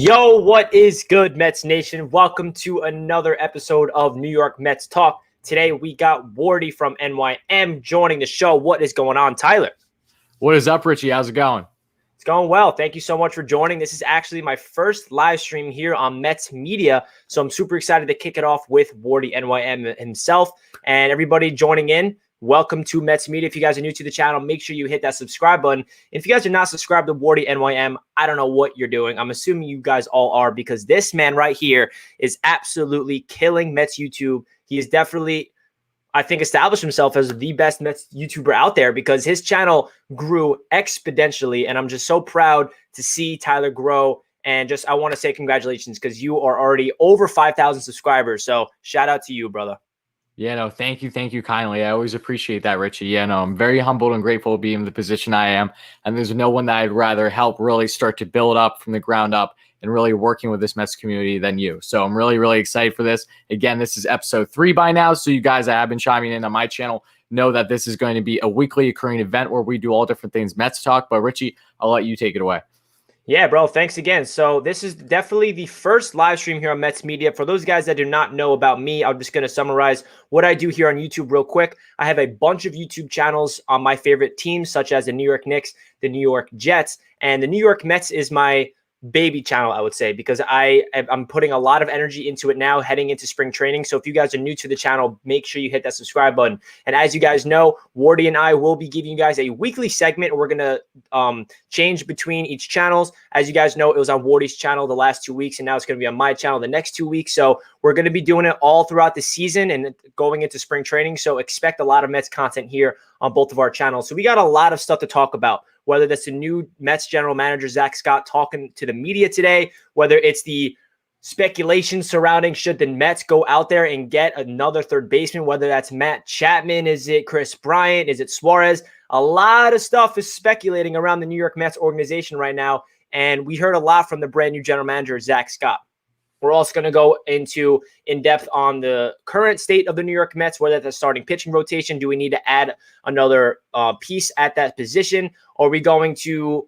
Yo, what is good, Mets Nation? Welcome to another episode of New York Mets Talk. Today, we got Wardy from NYM joining the show. What is going on, Tyler? What is up, Richie? How's it going? It's going well. Thank you so much for joining. This is actually my first live stream here on Mets Media, so I'm super excited to kick it off with WardyNYM himself. And everybody joining in, welcome to Mets Media. If you guys are new to the channel, make sure you hit that subscribe button. If you guys are not subscribed to WardyNYM, I don't know what you're doing. I'm assuming you guys all are, because this man right here is absolutely killing Mets YouTube. He is definitely, I think, established himself as the best Mets YouTuber out there, because his channel grew exponentially. And I'm just so proud to see Tyler grow. And just, I want to say congratulations, because you are already over 5,000 subscribers. So shout out to you, brother. Yeah, no, thank you kindly. I always appreciate that, Richie. Yeah, no, I'm very humbled and grateful to be in the position I am. And there's no one that I'd rather help really start to build up from the ground up and really working with this Mets community than you. So I'm really, really excited for this. Again, this is episode 3 by now. So you guys that have been chiming in on my channel know that this is going to be a weekly occurring event where we do all different things Mets talk. But Richie, I'll let you take it away. Yeah, bro. Thanks again. So this is definitely the first live stream here on Mets Media. For those guys that do not know about me, I'm just going to summarize what I do here on YouTube real quick. I have a bunch of YouTube channels on my favorite teams, such as the New York Knicks, the New York Jets, and the New York Mets is my baby channel, I would say, because I'm putting a lot of energy into it now heading into spring training. So if you guys are new to the channel, make sure you hit that subscribe button. And as you guys know, Wardy and I will be giving you guys a weekly segment. We're going to change between each channels. As you guys know, it was on Wardy's channel the last 2 weeks, and now it's going to be on my channel the next 2 weeks. So we're going to be doing it all throughout the season and going into spring training. So expect a lot of Mets content here on both of our channels. So we got a lot of stuff to talk about, whether that's the new Mets general manager, Zach Scott, talking to the media today, whether it's the speculation surrounding should the Mets go out there and get another third baseman, whether that's Matt Chapman, is it Kris Bryant, is it Suarez? A lot of stuff is speculating around the New York Mets organization right now, and we heard a lot from the brand new general manager, Zach Scott. We're also going to go into in-depth on the current state of the New York Mets, whether that's starting pitching rotation. Do we need to add another piece at that position? Are we going to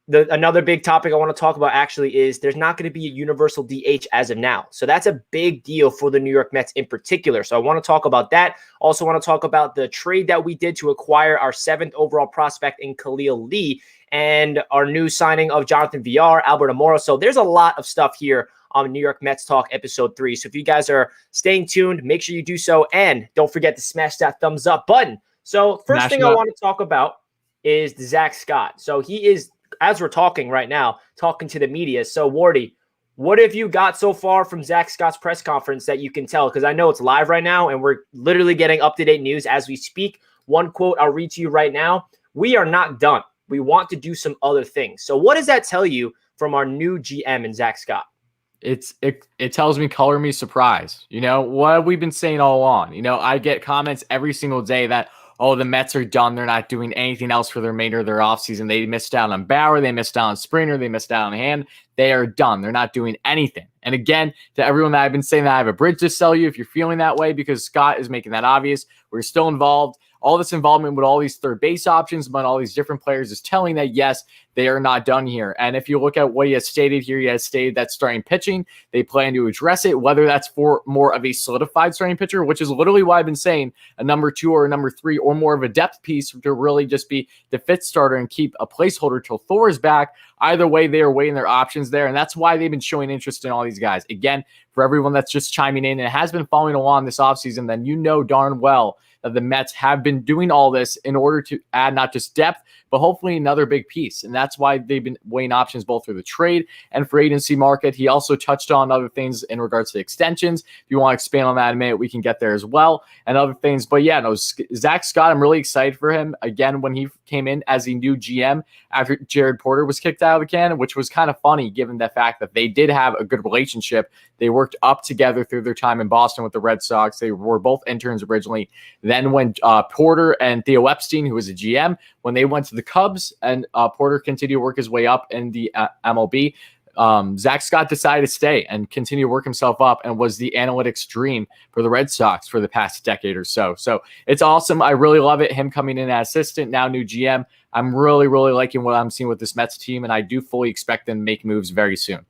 another big topic I want to talk about actually is there's not going to be a universal DH as of now. So that's a big deal for the New York Mets in particular. So I want to talk about that. Also want to talk about the trade that we did to acquire our 7th overall prospect in Khalil Lee and our new signing of Jonathan Villar, Albert Amora. So there's a lot of stuff here on New York Mets Talk episode 3. So if you guys are staying tuned, make sure you do so. And don't forget to smash that thumbs up button. So first thing I want to talk about is Zach Scott. So he is, as we're talking right now, talking to the media. So Wardy, what have you got so far from Zach Scott's press conference that you can tell? Because I know it's live right now and we're literally getting up-to-date news as we speak. One quote I'll read to you right now. "We are not done. We want to do some other things." So what does that tell you from our new GM and Zach Scott? It tells me color me surprised. You know, what have we been saying all along? You know, I get comments every single day that, oh, the Mets are done. They're not doing anything else for the remainder of their offseason. They missed out on Bauer. They missed out on Springer. They missed out on Hand. They are done. They're not doing anything. And again, to everyone that I've been saying that I have a bridge to sell you if you're feeling that way, because Scott is making that obvious. We're still involved. All this involvement with all these third base options, but all these different players is telling that, yes, they are not done here. And if you look at what he has stated here, he has stated that starting pitching, they plan to address it, whether that's for more of a solidified starting pitcher, which is literally why I've been saying a number 2 or a number 3 or more of a depth piece to really just be the fifth starter and keep a placeholder till Thor is back. Either way, they are weighing their options there, and that's why they've been showing interest in all these guys. Again, for everyone that's just chiming in and has been following along this offseason, then you know darn well that the Mets have been doing all this in order to add not just depth, but hopefully another big piece. And that's why they've been weighing options both through the trade and free agency market. He also touched on other things in regards to extensions. If you want to expand on that in a minute, we can get there as well, and other things. But yeah, no, Zach Scott, I'm really excited for him. Again, when he came in as a new GM after Jared Porter was kicked out of the can, which was kind of funny given the fact that they did have a good relationship. They worked up together through their time in Boston with the Red Sox. They were both interns originally. Then when Porter and Theo Epstein, who was a GM, when they went to the Cubs and Porter continued to work his way up in the MLB, Zach Scott decided to stay and continue to work himself up and was the analytics dream for the Red Sox for the past decade or so. So it's awesome. I really love it. Him coming in as assistant, now new GM. I'm really, really liking what I'm seeing with this Mets team, and I do fully expect them to make moves very soon.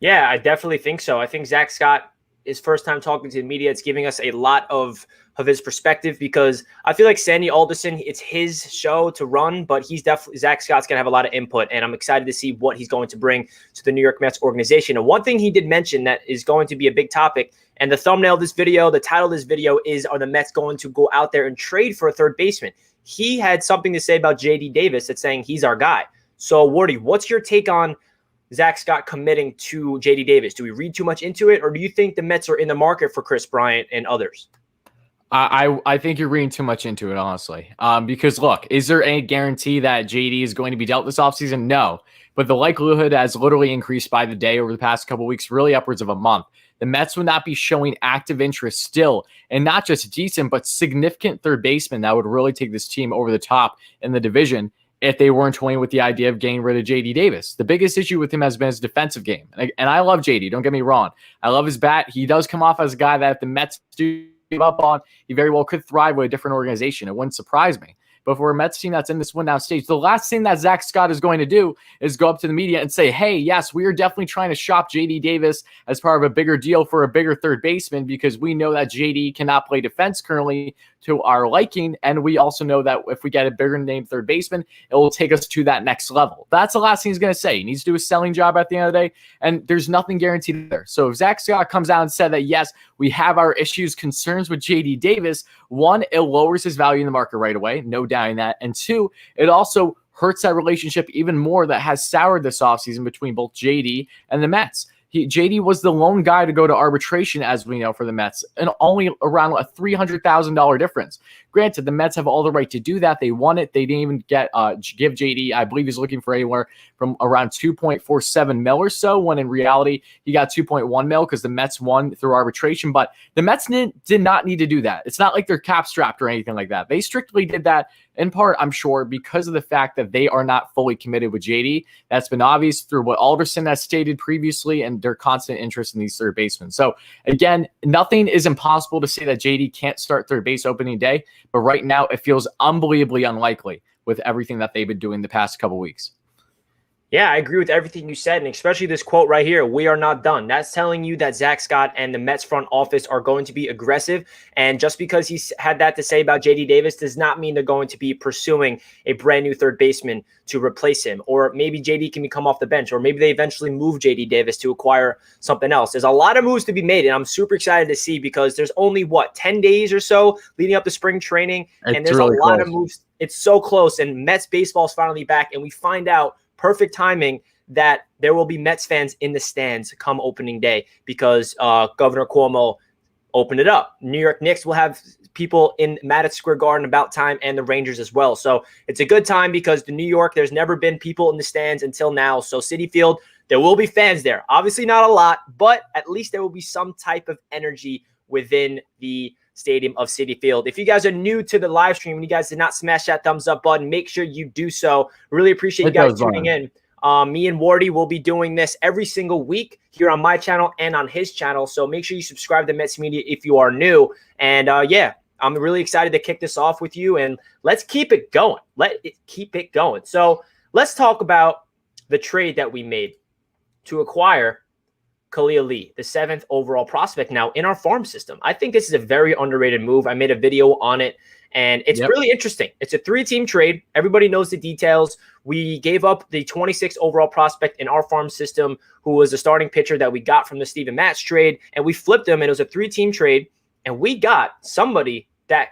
Yeah, I definitely think so. I think Zach Scott, his first time talking to the media, it's giving us a lot of his perspective, because I feel like Sandy Alderson, it's his show to run, but he's definitely, Zach Scott's going to have a lot of input, and I'm excited to see what he's going to bring to the New York Mets organization. And one thing he did mention that is going to be a big topic, and the thumbnail of this video, the title of this video is, are the Mets going to go out there and trade for a third baseman? He had something to say about JD Davis that's saying he's our guy. So, Wardy, what's your take on Zach Scott committing to JD Davis? Do we read too much into it, or do you think the Mets are in the market for Kris Bryant and others? I think you're reading too much into it, honestly. Because look, is there any guarantee that JD is going to be dealt this offseason? No. But the likelihood has literally increased by the day over the past couple of weeks, really upwards of a month. The Mets would not be showing active interest still, and not just decent, but significant third baseman that would really take this team over the top in the division if they weren't toying with the idea of getting rid of JD Davis. The biggest issue with him has been his defensive game. And I love JD, don't get me wrong. I love his bat. He does come off as a guy that if the Mets do give up on, he very well could thrive with a different organization. It wouldn't surprise me. But for a Mets team that's in this win-now stage, the last thing that Zach Scott is going to do is go up to the media and say, hey, yes, we are definitely trying to shop JD Davis as part of a bigger deal for a bigger third baseman, because we know that JD cannot play defense currently to our liking, and we also know that if we get a bigger name third baseman, it will take us to that next level. That's the last thing he's going to say. He needs to do a selling job at the end of the day, and there's nothing guaranteed there. So if Zach Scott comes out and said that, yes, we have our issues, concerns with JD Davis, one, it lowers his value in the market right away, no doubting that, and two, it also hurts that relationship even more that has soured this offseason between both JD and the Mets. JD was the lone guy to go to arbitration, as we know, for the Mets, and only around a $300,000 difference. Granted, the Mets have all the right to do that. They won it. They didn't even give JD, I believe he's looking for anywhere from around 2.47 mil or so, when in reality, he got 2.1 mil because the Mets won through arbitration. But the Mets did not need to do that. It's not like they're cap strapped or anything like that. They strictly did that in part, I'm sure, because of the fact that they are not fully committed with JD. That's been obvious through what Alderson has stated previously and their constant interest in these third basemen. So again, nothing is impossible to say that JD can't start third base opening day, but right now it feels unbelievably unlikely with everything that they've been doing the past couple weeks. Yeah, I agree with everything you said, and especially this quote right here, we are not done. That's telling you that Zach Scott and the Mets front office are going to be aggressive, and just because he's had that to say about JD Davis does not mean they're going to be pursuing a brand new third baseman to replace him, or maybe JD can come off the bench, or maybe they eventually move JD Davis to acquire something else. There's a lot of moves to be made, and I'm super excited to see, because there's only, 10 days or so leading up to spring training, and there's really a lot of moves. It's so close, and Mets baseball is finally back, and we find out perfect timing that there will be Mets fans in the stands come opening day, because Governor Cuomo opened it up. New York Knicks will have people in Madison Square Garden about time, and the Rangers as well. So it's a good time, because the New York, there's never been people in the stands until now. So Citi Field, there will be fans there. Obviously not a lot, but at least there will be some type of energy within the stadium of Citi Field. If you guys are new to the live stream and you guys did not smash that thumbs up button, make sure you do so. Really appreciate you guys tuning in. Me and Wardy will be doing this every single week here on my channel and on his channel. So make sure you subscribe to Mets Media if you are new. And yeah, I'm really excited to kick this off with you, and let's keep it going. Keep it going. So let's talk about the trade that we made to acquire Khalil Lee, the 7th overall prospect now in our farm system. I think this is a very underrated move. I made a video on it, and it's really interesting. It's a 3-team trade. Everybody knows the details. We gave up the 26th overall prospect in our farm system, who was a starting pitcher that we got from the Steven Matz trade, and we flipped him, and it was a 3-team trade, and we got somebody that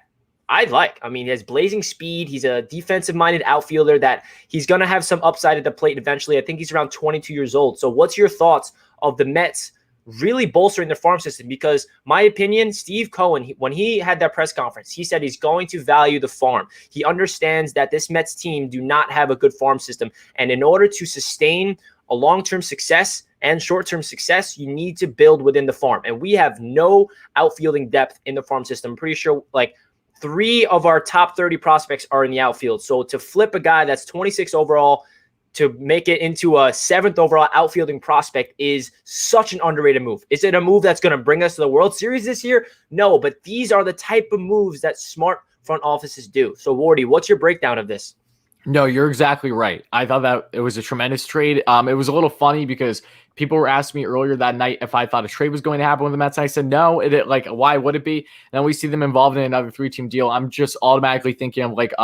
I like. I mean, he has blazing speed. He's a defensive-minded outfielder that he's going to have some upside at the plate eventually. I think he's around 22 years old. So what's your thoughts of the Mets really bolstering their farm system? Because my opinion, Steve Cohen, when he had that press conference, he said he's going to value the farm. He understands that this Mets team do not have a good farm system. And in order to sustain a long-term success and short-term success, you need to build within the farm. And we have no outfielding depth in the farm system. I'm pretty sure 3 of our top 30 prospects are in the outfield. So to flip a guy that's 26 overall to make it into a 7th overall outfielding prospect is such an underrated move. Is it a move that's going to bring us to the World Series this year? No, but these are the type of moves that smart front offices do. So Wardy, what's your breakdown of this? No, you're exactly right. I thought that it was a tremendous trade. It was a little funny because People were asking me earlier that night if I thought a trade was going to happen with the Mets. I said no. Like, why would it be? And then we see them involved in another 3-team deal. I'm just automatically thinking of like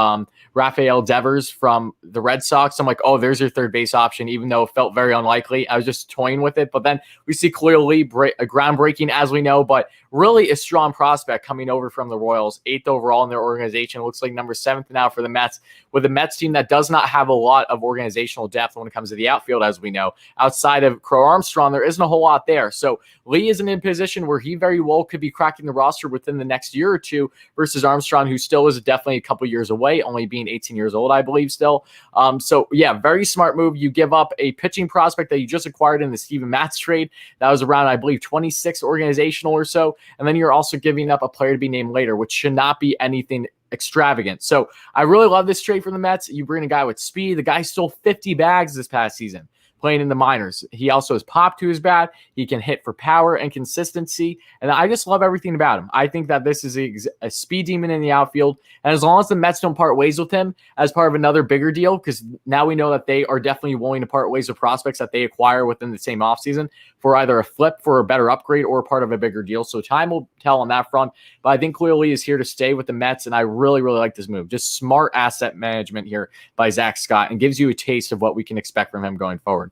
Rafael Devers from the Red Sox. I'm like, oh, there's your third base option, even though it felt very unlikely. I was just toying with it. But then we see clearly a groundbreaking, as we know, but really a strong prospect coming over from the Royals, 8th overall in their organization. It looks like number 7th now for the Mets, with a Mets team that does not have a lot of organizational depth when it comes to the outfield, as we know. Outside of Crow Armstrong, there isn't a whole lot there. So Lee isn't in a position where he very well could be cracking the roster within the next year or two versus Armstrong, who still is definitely a couple years away, only being 18 years old, I believe still. So yeah, very smart move. You give up a pitching prospect that you just acquired in the Steven Matz trade. That was around, I believe, 26 organizational or so. And then you're also giving up a player to be named later, which should not be anything extravagant. So I really love this trade from the Mets. You bring a guy with speed. The guy stole 50 bags this past season playing in the minors. He also has pop to his bat. He can hit for power and consistency. And I just love everything about him. I think that this is a speed demon in the outfield. And as long as the Mets don't part ways with him as part of another bigger deal, because now we know that they are definitely willing to part ways with prospects that they acquire within the same offseason for either a flip for a better upgrade or part of a bigger deal. So time will tell on that front. But I think clearly is here to stay with the Mets. And I really, really like this move. Just smart asset management here by Zach Scott, and gives you a taste of what we can expect from him going forward.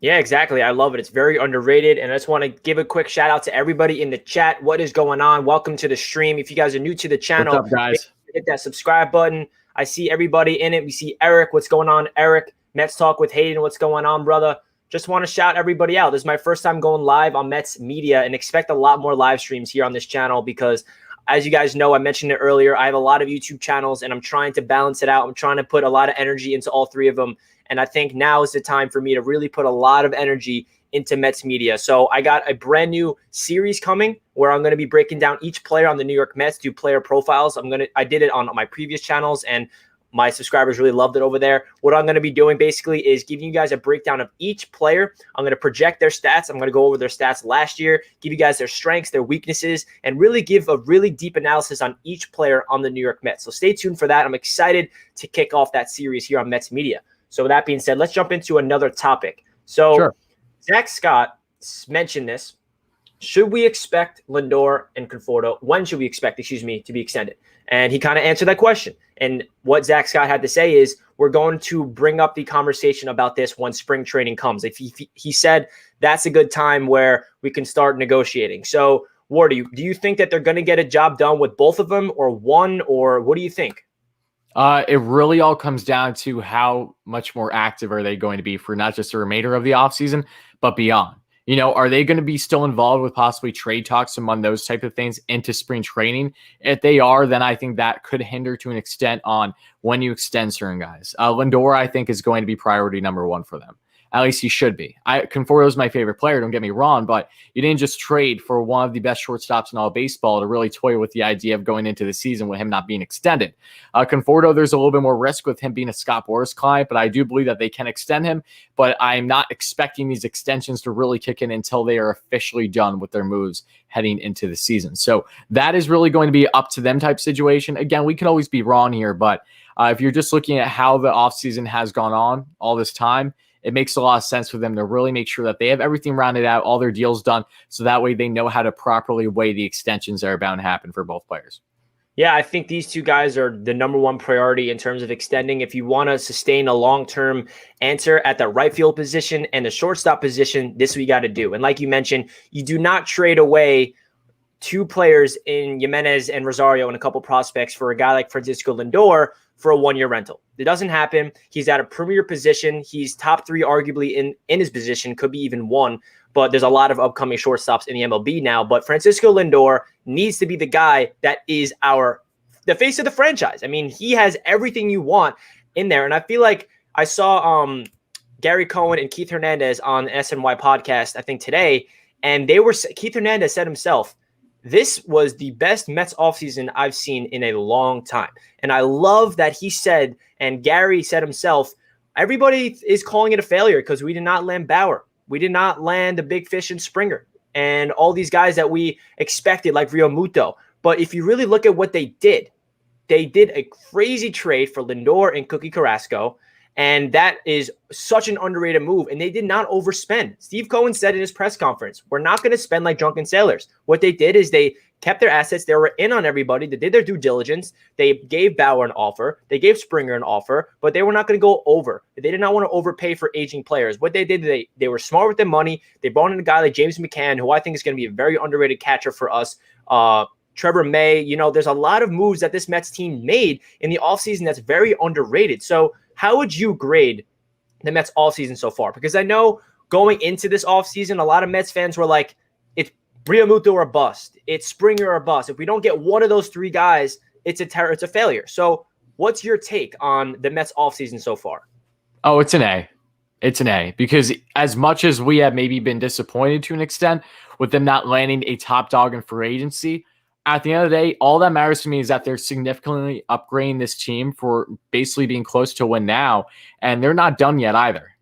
Yeah, exactly. I love it. It's very underrated. And I just want to give a quick shout out to everybody in the chat. What is going on? Welcome to the stream. If you guys are new to the channel, what's up, guys? Hit that subscribe button. I see everybody in it. We see Eric. What's going on, Eric? Mets Talk with Hayden. What's going on, brother? Just want to shout everybody out. This is my first time going live on Mets Media, and expect a lot more live streams here on this channel because, as you guys know, I mentioned it earlier, I have a lot of YouTube channels, and I'm trying to balance it out. I'm trying to put a lot of energy into all three of them. And I think now is the time for me to really put a lot of energy into Mets Media. So I got a brand new series coming where I'm going to be breaking down each player on the New York Mets, do player profiles. I did it on my previous channels, and my subscribers really loved it over there. What I'm going to be doing basically is giving you guys a breakdown of each player. I'm going to project their stats. I'm going to go over their stats last year, give you guys their strengths, their weaknesses, and really give a really deep analysis on each player on the New York Mets. So stay tuned for that. I'm excited to kick off that series here on Mets Media. So with that being said, let's jump into another topic. So sure. Zach Scott mentioned this. Should we expect Lindor and Conforto? When should we expect, to be extended? And he kind of answered that question. And what Zach Scott had to say is, we're going to bring up the conversation about this when spring training comes. If he said that's a good time where we can start negotiating. So, Wardy, do you think that they're going to get a job done with both of them, or one, or what do you think? It really all comes down to how much more active are they going to be for not just the remainder of the offseason, but beyond. You know, are they going to be still involved with possibly trade talks among those type of things into spring training? If they are, then I think that could hinder to an extent on when you extend certain guys. Lindor, I think, is going to be priority number one for them. At least he should be. Conforto is my favorite player, don't get me wrong, but you didn't just trade for one of the best shortstops in all baseball to really toy with the idea of going into the season with him not being extended. Conforto, there's a little bit more risk with him being a Scott Boras client, but I do believe that they can extend him, but I'm not expecting these extensions to really kick in until they are officially done with their moves heading into the season. So that is really going to be up to them type situation. Again, we can always be wrong here, but if you're just looking at how the offseason has gone on all this time, it makes a lot of sense for them to really make sure that they have everything rounded out, all their deals done, so that way they know how to properly weigh the extensions that are bound to happen for both players. Yeah, I think these two guys are the number one priority in terms of extending. If you want to sustain a long-term answer at the right field position and the shortstop position, this is what you got to do. And like you mentioned, you do not trade away two players in Jimenez and Rosario and a couple prospects for a guy like Francisco Lindor for a one-year rental. It doesn't happen. He's at a premier position. He's top three arguably in his position, could be even one, but there's a lot of upcoming shortstops in the MLB now. But Francisco Lindor needs to be the guy that is the face of the franchise. I mean, he has everything you want in there. And I feel like I saw Gary Cohen and Keith Hernandez on the SNY podcast, I think today, and Keith Hernandez said himself, this was the best Mets offseason I've seen in a long time. And I love that he said, and Gary said himself, everybody is calling it a failure because we did not land Bauer. We did not land the big fish in Springer and all these guys that we expected, like Rio Muto. But if you really look at what they did a crazy trade for Lindor and Cookie Carrasco. And that is such an underrated move. And they did not overspend. Steve Cohen said in his press conference, we're not going to spend like drunken sailors. What they did is they kept their assets. They were in on everybody. They did their due diligence. They gave Bauer an offer. They gave Springer an offer, but they were not going to go over. They did not want to overpay for aging players. What they did, they were smart with their money. They brought in a guy like James McCann, who I think is going to be a very underrated catcher for us. Trevor May, there's a lot of moves that this Mets team made in the offseason that's very underrated. So how would you grade the Mets offseason so far? Because I know going into this offseason, a lot of Mets fans were like, it's Realmuto or bust. It's Springer or bust. If we don't get one of those three guys, it's a failure. So what's your take on the Mets offseason so far? Oh, it's an A. It's an A, because as much as we have maybe been disappointed to an extent with them not landing a top dog in free agency, at the end of the day, all that matters to me is that they're significantly upgrading this team for basically being close to win now, and they're not done yet either.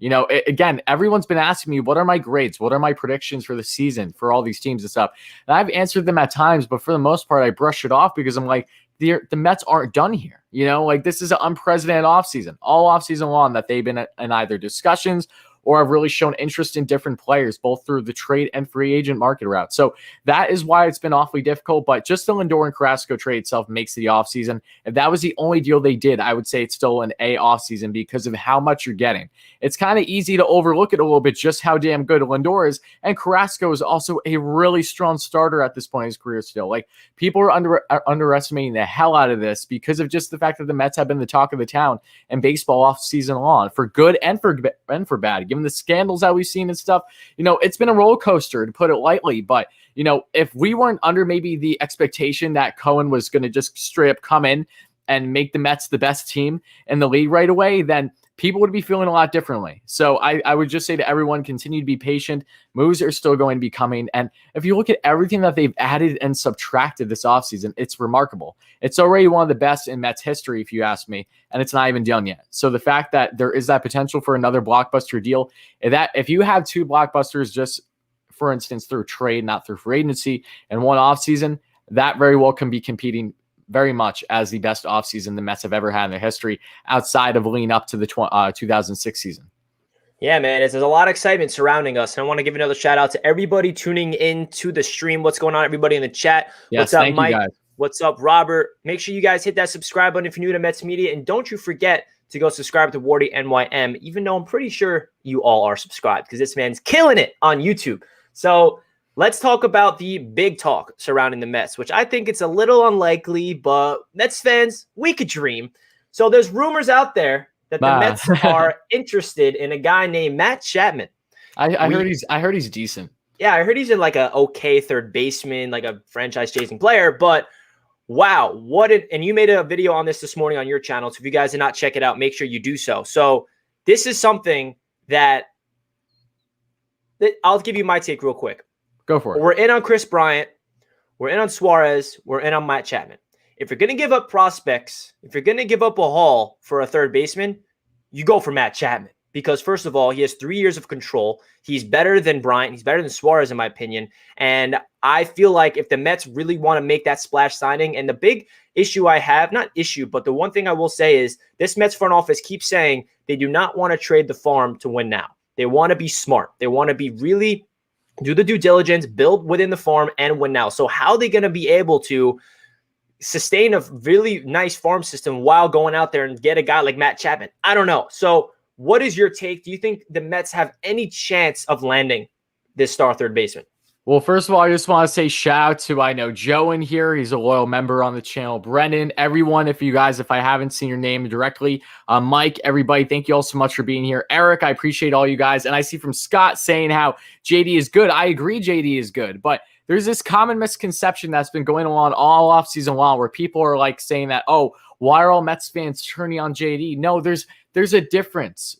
Again, everyone's been asking me, what are my grades? What are my predictions for the season for all these teams and stuff? And I've answered them at times, but for the most part, I brush it off because I'm like, the Mets aren't done here. This is an unprecedented offseason, all offseason long that they've been in either discussions or have really shown interest in different players, both through the trade and free agent market route. So that is why it's been awfully difficult. But just the Lindor and Carrasco trade itself makes it the offseason. If that was the only deal they did, I would say it's still an A offseason because of how much you're getting. It's kind of easy to overlook it a little bit, just how damn good Lindor is. And Carrasco is also a really strong starter at this point in his career still. Like, people are underestimating the hell out of this because of just the fact that the Mets have been the talk of the town and baseball off season long, for good and for bad. Given the scandals that we've seen and stuff, it's been a roller coaster, to put it lightly. But if we weren't under maybe the expectation that Cohen was going to just straight up come in and make the Mets the best team in the league right away, then people would be feeling a lot differently. So I would just say to everyone, continue to be patient. Moves are still going to be coming. And if you look at everything that they've added and subtracted this offseason, it's remarkable. It's already one of the best in Mets history, if you ask me, and it's not even done yet. So the fact that there is that potential for another blockbuster deal, if you have two blockbusters, just for instance, through trade, not through free agency, and one offseason, that very well can be competing very much as the best offseason the Mets have ever had in their history, outside of leading up to the 2006 season. Yeah, man, there's a lot of excitement surrounding us. And I want to give another shout out to everybody tuning in to the stream. What's going on, everybody in the chat? Yes, what's up, Mike? What's up, Robert? Make sure you guys hit that subscribe button if you're new to Mets Media. And don't you forget to go subscribe to WardyNYM, even though I'm pretty sure you all are subscribed, because this man's killing it on YouTube. So let's talk about the big talk surrounding the Mets, which I think it's a little unlikely, but Mets fans, we could dream. So there's rumors out there that the Mets are interested in a guy named Matt Chapman. I heard he's decent. Yeah, I heard he's in like a okay third baseman, like a franchise-chasing player. But wow, and you made a video on this morning on your channel. So if you guys did not check it out, make sure you do so. So this is something that I'll give you my take real quick. Go for it. We're in on Kris Bryant. We're in on Suarez. We're in on Matt Chapman. If you're going to give up prospects, if you're going to give up a haul for a third baseman, you go for Matt Chapman. Because first of all, he has 3 years of control. He's better than Bryant. He's better than Suarez, in my opinion. And I feel like if the Mets really want to make that splash signing, and the big issue I have, not issue, but the one thing I will say is this Mets front office keeps saying they do not want to trade the farm to win now. They want to be smart. They want to be really do the due diligence, build within the farm, and win now. So how are they going to be able to sustain a really nice farm system while going out there and get a guy like Matt Chapman? I don't know. So what is your take? Do you think the Mets have any chance of landing this star third baseman? Well, first of all, I just want to say shout out to, I know Joe in here. He's a loyal member on the channel. Brennan, everyone, if I haven't seen your name directly, Mike, everybody, thank you all so much for being here. Eric, I appreciate all you guys. And I see from Scott saying how JD is good. I agree JD is good, but there's this common misconception that's been going on all offseason long where people are like saying that, oh, why are all Mets fans turning on JD? No, there's a difference.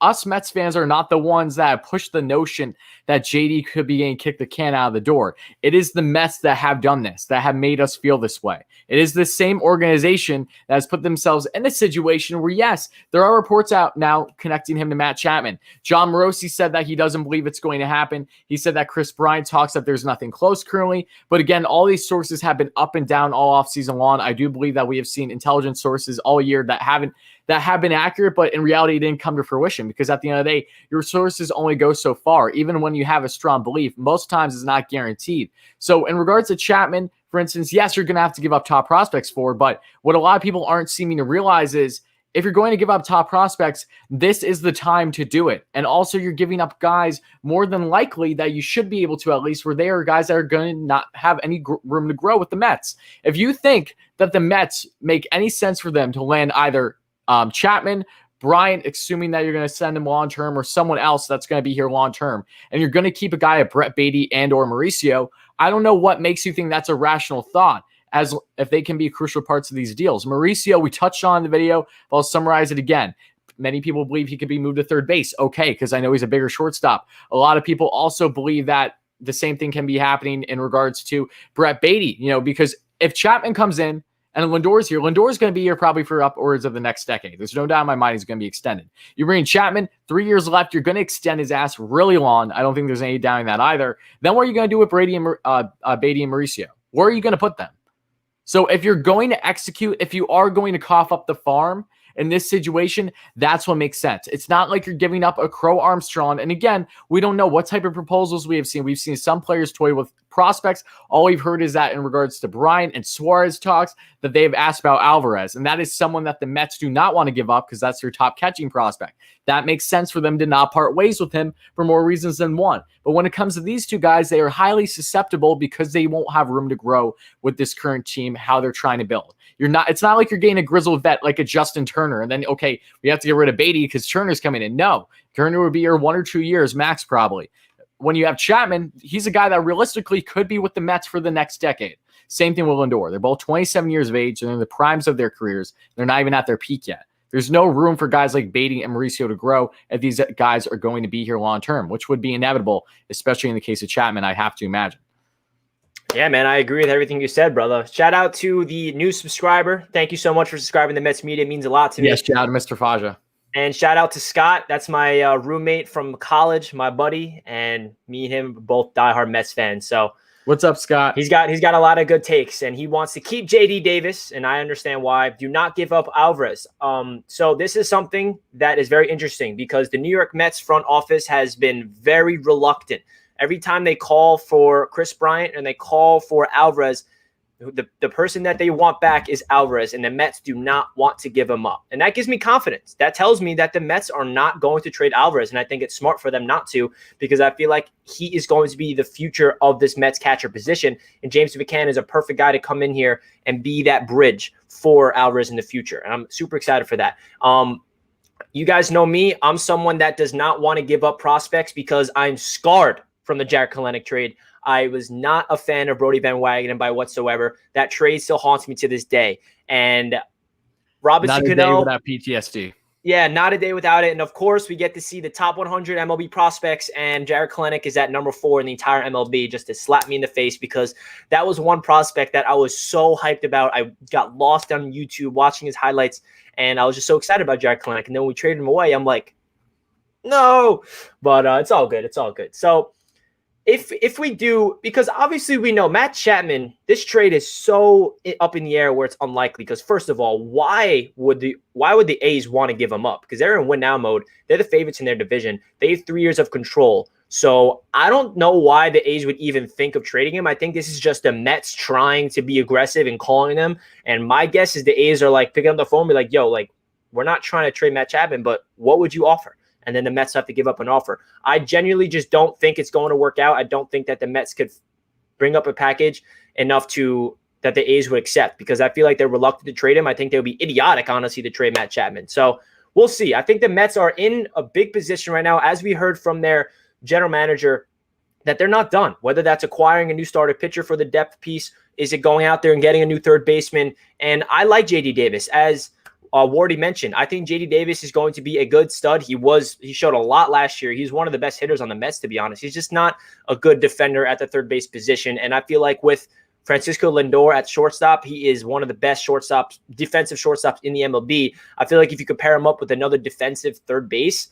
Us Mets fans are not the ones that push the notion that JD could be getting kicked the can out of the door. It is the Mets that have done this, that have made us feel this way. It is the same organization that has put themselves in a situation where, yes, there are reports out now connecting him to Matt Chapman. John Morosi said that he doesn't believe it's going to happen. He said that Kris Bryant talks that there's nothing close currently. But again, all these sources have been up and down all offseason long. I do believe that we have seen intelligence sources all year that have been accurate, but in reality, it didn't come to fruition because at the end of the day, your sources only go so far. Even when you have a strong belief, most times it's not guaranteed. So in regards to Chapman, for instance, yes, you're going to have to give up top prospects for, but what a lot of people aren't seeming to realize is if you're going to give up top prospects, this is the time to do it. And also you're giving up guys more than likely that you should be able to, at least where they are guys that are going to not have any room to grow with the Mets. If you think that the Mets make any sense for them to land either Chapman, Bryant, assuming that you're going to send him long-term, or someone else that's going to be here long-term, and you're going to keep a guy at Brett Baty and or Mauricio, I don't know what makes you think that's a rational thought, as if they can be crucial parts of these deals. Mauricio, we touched on in the video, but I'll summarize it again. Many people believe he could be moved to third base. Okay, because I know he's a bigger shortstop. A lot of people also believe that the same thing can be happening in regards to Brett Baty, because if Chapman comes in, and Lindor's here. Lindor's going to be here probably for upwards of the next decade. There's no doubt in my mind he's going to be extended. You bring Chapman, 3 years left. You're going to extend his ass really long. I don't think there's any doubting that either. Then what are you going to do with Baty and Mauricio? Where are you going to put them? So if you're going to execute, if you are going to cough up the farm in this situation, that's what makes sense. It's not like you're giving up a Crow Armstrong. And again, we don't know what type of proposals we have seen. We've seen some players toy with prospects. All we've heard is that in regards to Bryant and Suarez talks, that they've asked about Alvarez. And that is someone that the Mets do not want to give up because that's their top catching prospect. That makes sense for them to not part ways with him for more reasons than one. But when it comes to these two guys, they are highly susceptible because they won't have room to grow with this current team, how they're trying to build. It's not like you're getting a grizzled vet like a Justin Turner. And then, okay, we have to get rid of Baty because Turner's coming in. No, Turner would be here 1 or 2 years max probably. When you have Chapman, he's a guy that realistically could be with the Mets for the next decade. Same thing with Lindor. They're both 27 years of age. They're in the primes of their careers. They're not even at their peak yet. There's no room for guys like Baty and Mauricio to grow if these guys are going to be here long term, which would be inevitable, especially in the case of Chapman, I have to imagine. Yeah, man, I agree with everything you said, brother. Shout out to the new subscriber. Thank you so much for subscribing to Mets Media. It means a lot to me. Yes, shout out to Mr. Faja. And shout out to Scott. That's my roommate from college, my buddy, and me and him both diehard Mets fans. So what's up, Scott? He's got a lot of good takes, and he wants to keep JD Davis, and I understand why. Do not give up Alvarez. So this is something that is very interesting because the New York Mets front office has been very reluctant. Every time they call for Kris Bryant and they call for Alvarez, the person that they want back is Alvarez, and the Mets do not want to give him up. And that gives me confidence. That tells me that the Mets are not going to trade Alvarez, and I think it's smart for them not to because I feel like he is going to be the future of this Mets catcher position, and James McCann is a perfect guy to come in here and be that bridge for Alvarez in the future, and I'm super excited for that. You guys know me. I'm someone that does not want to give up prospects because I'm scarred from the Jarred Kelenic trade. I was not a fan of Brodie Van Wagenen by whatsoever. That trade still haunts me to this day. And Robinson Cano, not a day without PTSD. Yeah, not a day without it. And of course, we get to see the top 100 MLB prospects, and Jarred Kelenic is at number 4 in the entire MLB, just to slap me in the face because that was one prospect that I was so hyped about. I got lost on YouTube watching his highlights, and I was just so excited about Jarred Kelenic. And then when we traded him away, I'm like, no, but it's all good. It's all good. So if we do, because obviously we know Matt Chapman, this trade is so up in the air where it's unlikely. Because first of all, why would the A's want to give him up? Because they're in win now mode. They're the favorites in their division. They have 3 years of control. So I don't know why the A's would even think of trading him. I think this is just the Mets trying to be aggressive and calling them. And my guess is the A's are like picking up the phone and be like, yo, like, we're not trying to trade Matt Chapman, but what would you offer? And then the Mets have to give up an offer. I genuinely just don't think it's going to work out. I don't think that the Mets could bring up a package enough that the A's would accept because I feel like they're reluctant to trade him. I think they would be idiotic, honestly, to trade Matt Chapman. So we'll see. I think the Mets are in a big position right now, as we heard from their general manager, that they're not done. Whether that's acquiring a new starter pitcher for the depth piece, is it going out there and getting a new third baseman? And I like JD Davis. As Wardy mentioned, I think JD Davis is going to be a good stud. He showed a lot last year. He's one of the best hitters on the Mets, to be honest. He's just not a good defender at the third base position. And I feel like with Francisco Lindor at shortstop, he is one of the best defensive shortstops in the MLB. I feel like if you compare him up with another defensive third base,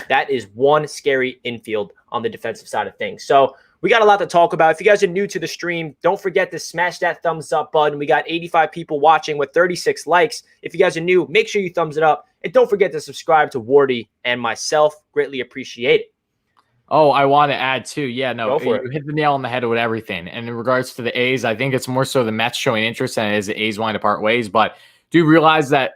that is one scary infield on the defensive side of things. So we got a lot to talk about. If you guys are new to the stream, don't forget to smash that thumbs up button. We got 85 people watching with 36 likes. If you guys are new, make sure you thumbs it up. And don't forget to subscribe to Wardy and myself. Greatly appreciate it. Oh, I want to add too. Yeah, no, you hit the nail on the head with everything. And in regards to the A's, I think it's more so the Mets showing interest than it is the A's wanting to part ways. But do realize that,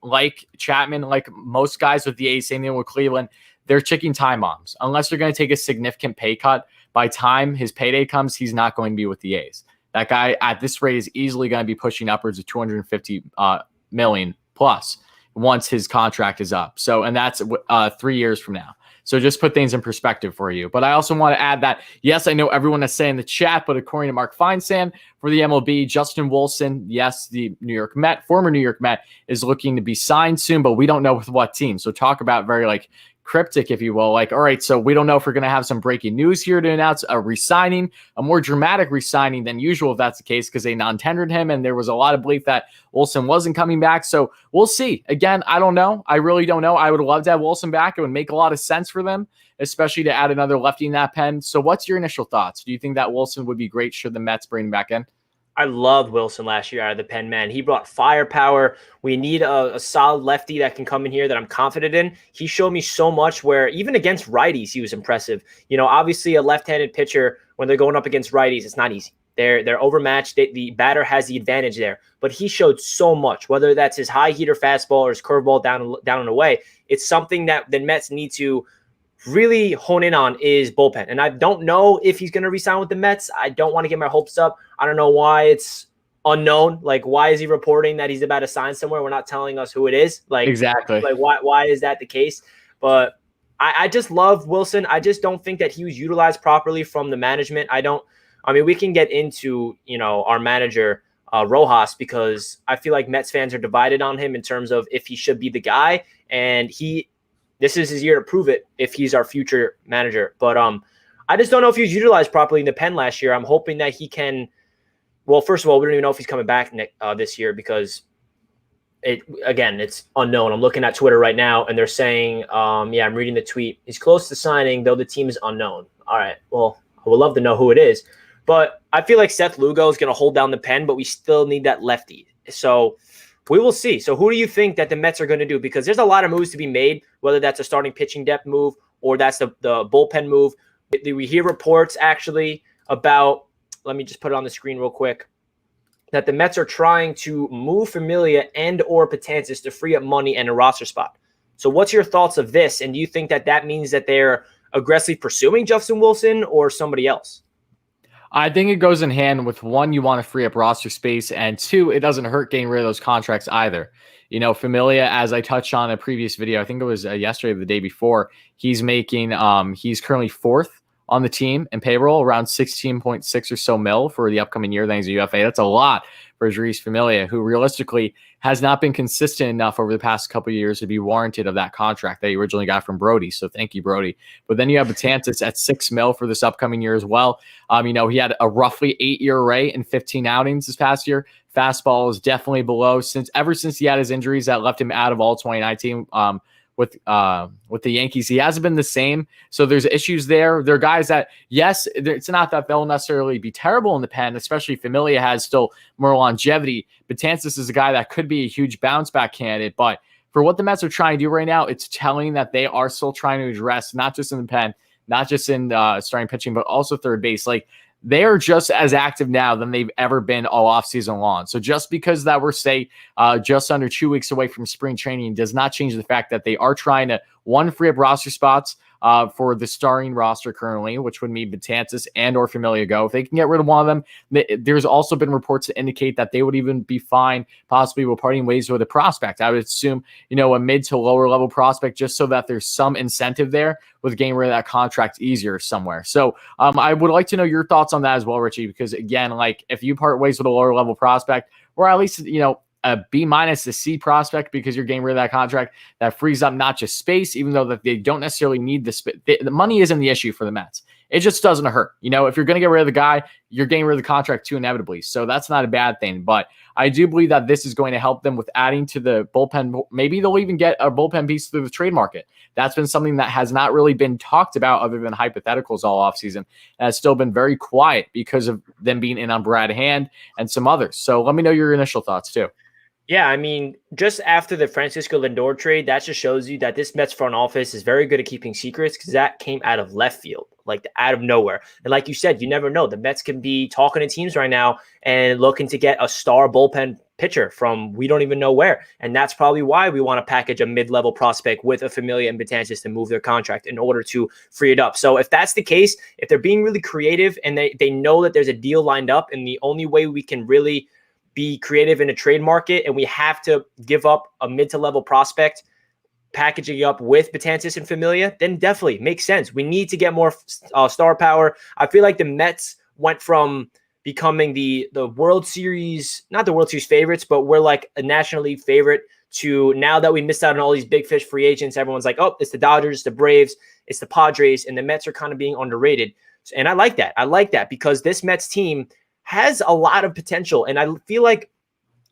like Chapman, like most guys with the A's, same thing with Cleveland, they're chicken time bombs. Unless they're going to take a significant pay cut, by time his payday comes, he's not going to be with the A's. That guy at this rate is easily going to be pushing upwards of $250 million plus once his contract is up. So, and that's 3 years from now. So just put things in perspective for you. But I also want to add that, yes, I know everyone is saying in the chat, but according to Mark Feinsand for the MLB, Justin Wilson, yes, the former New York Met, is looking to be signed soon, but we don't know with what team. So talk about very cryptic, if you will. All right, so we don't know if we're going to have some breaking news here to announce a re-signing, a more dramatic re-signing than usual if that's the case, because they non-tendered him, and there was a lot of belief that Wilson wasn't coming back. So we'll see. Again, I don't know. I really don't know. I would love to have Wilson back. It would make a lot of sense for them, especially to add another lefty in that pen. So what's your initial thoughts? Do you think that Wilson would be great should the Mets bring him back in? I loved Wilson last year out of the pen, man. He brought firepower. We need a solid lefty that can come in here that I'm confident in. He showed me so much where even against righties, he was impressive. Obviously a left-handed pitcher, when they're going up against righties, it's not easy. They're overmatched. The batter has the advantage there. But he showed so much, whether that's his high heater fastball or his curveball down and away. It's something that the Mets need to really hone in on is bullpen. And I don't know if he's going to re-sign with the Mets. I don't want to get my hopes up. I don't know why it's unknown. Why is he reporting that he's about to sign somewhere? We're not telling us who it is. Exactly. Why is that the case? But I just love Wilson. I just don't think that he was utilized properly from the management. We can get into, our manager, Rojas, because I feel like Mets fans are divided on him in terms of if he should be the guy. And this is his year to prove it if he's our future manager. But I just don't know if he was utilized properly in the pen last year. I'm hoping that he can. Well, first of all, we don't even know if he's coming back this year because it's unknown. I'm looking at Twitter right now, and they're saying, I'm reading the tweet. He's close to signing, though the team is unknown. All right, well, I would love to know who it is. But I feel like Seth Lugo is going to hold down the pen, but we still need that lefty. So we will see. So who do you think that the Mets are going to do? Because there's a lot of moves to be made, whether that's a starting pitching depth move or that's the bullpen move. We hear reports actually about, let me just put it on the screen real quick, that the Mets are trying to move Familia and or Betances to free up money and a roster spot. So what's your thoughts of this? And do you think that means that they're aggressively pursuing Justin Wilson or somebody else? I think it goes in hand with, one, you want to free up roster space, and two, it doesn't hurt getting rid of those contracts either. Familia, as I touched on in a previous video, I think it was yesterday or the day before, he's currently fourth on the team in payroll, around 16.6 or so mil for the upcoming year. Thanks to UFA. That's a lot for Jeurys Familia, who realistically has not been consistent enough over the past couple of years to be warranted of that contract that he originally got from Brody. So thank you, Brody. But then you have Betances at 6 mil for this upcoming year as well. He had a roughly 8-year rate in 15 outings this past year. Fastball is definitely below ever since he had his injuries that left him out of all 2019. With the Yankees, he hasn't been the same. So there's issues there. There are guys that, yes, it's not that they'll necessarily be terrible in the pen, especially Familia has still more longevity. Betances is a guy that could be a huge bounce back candidate. But for what the Mets are trying to do right now, it's telling that they are still trying to address, not just in the pen, not just in starting pitching, but also third base. They are just as active now than they've ever been all offseason long. So just because that we're, just under 2 weeks away from spring training does not change the fact that they are trying to, one, free up roster spots for the starting roster currently, which would mean Betances and or Familia go. If they can get rid of one of them, there's also been reports to indicate that they would even be fine, possibly with parting ways with a prospect. I would assume, a mid to lower level prospect, just so that there's some incentive there with getting rid of that contract easier somewhere. So I would like to know your thoughts on that as well, Richie, because again, if you part ways with a lower level prospect, or at least, a B- to C prospect because you're getting rid of that contract. That frees up not just space, even though that they don't necessarily need the money isn't the issue for the Mets. It just doesn't hurt. If you're going to get rid of the guy, you're getting rid of the contract too inevitably. So that's not a bad thing. But I do believe that this is going to help them with adding to the bullpen. Maybe they'll even get a bullpen piece through the trade market. That's been something that has not really been talked about other than hypotheticals all offseason. And has still been very quiet because of them being in on Brad Hand and some others. So let me know your initial thoughts too. Yeah, I mean, just after the Francisco Lindor trade, that just shows you that this Mets front office is very good at keeping secrets because that came out of left field, like out of nowhere. And like you said, you never know. The Mets can be talking to teams right now and looking to get a star bullpen pitcher from we don't even know where. And that's probably why we want to package a mid-level prospect with a Familia and Betances to move their contract in order to free it up. So if that's the case, if they're being really creative and they know that there's a deal lined up and the only way we can really be creative in a trade market and we have to give up a mid to level prospect, packaging up with Betances and Familia, then definitely makes sense. We need to get more star power. I feel like the Mets went from becoming the World Series, not the World Series favorites, but we're like a National League favorite to now that we missed out on all these big fish free agents. Everyone's like, oh, it's the Dodgers, the Braves, it's the Padres, and the Mets are kind of being underrated. And I like that. I like that because this Mets team has a lot of potential. And I feel like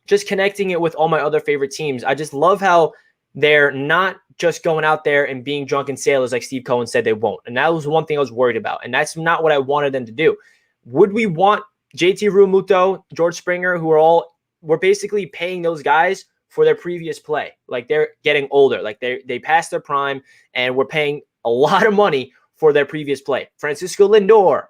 just connecting it with all my other favorite teams, I just love how they're not just going out there and being drunken sailors like Steve Cohen said they won't. And that was one thing I was worried about. And that's not what I wanted them to do. Would we want JT Realmuto, George Springer, we're basically paying those guys for their previous play. Like they're getting older, like they passed their prime and we're paying a lot of money for their previous play. Francisco Lindor,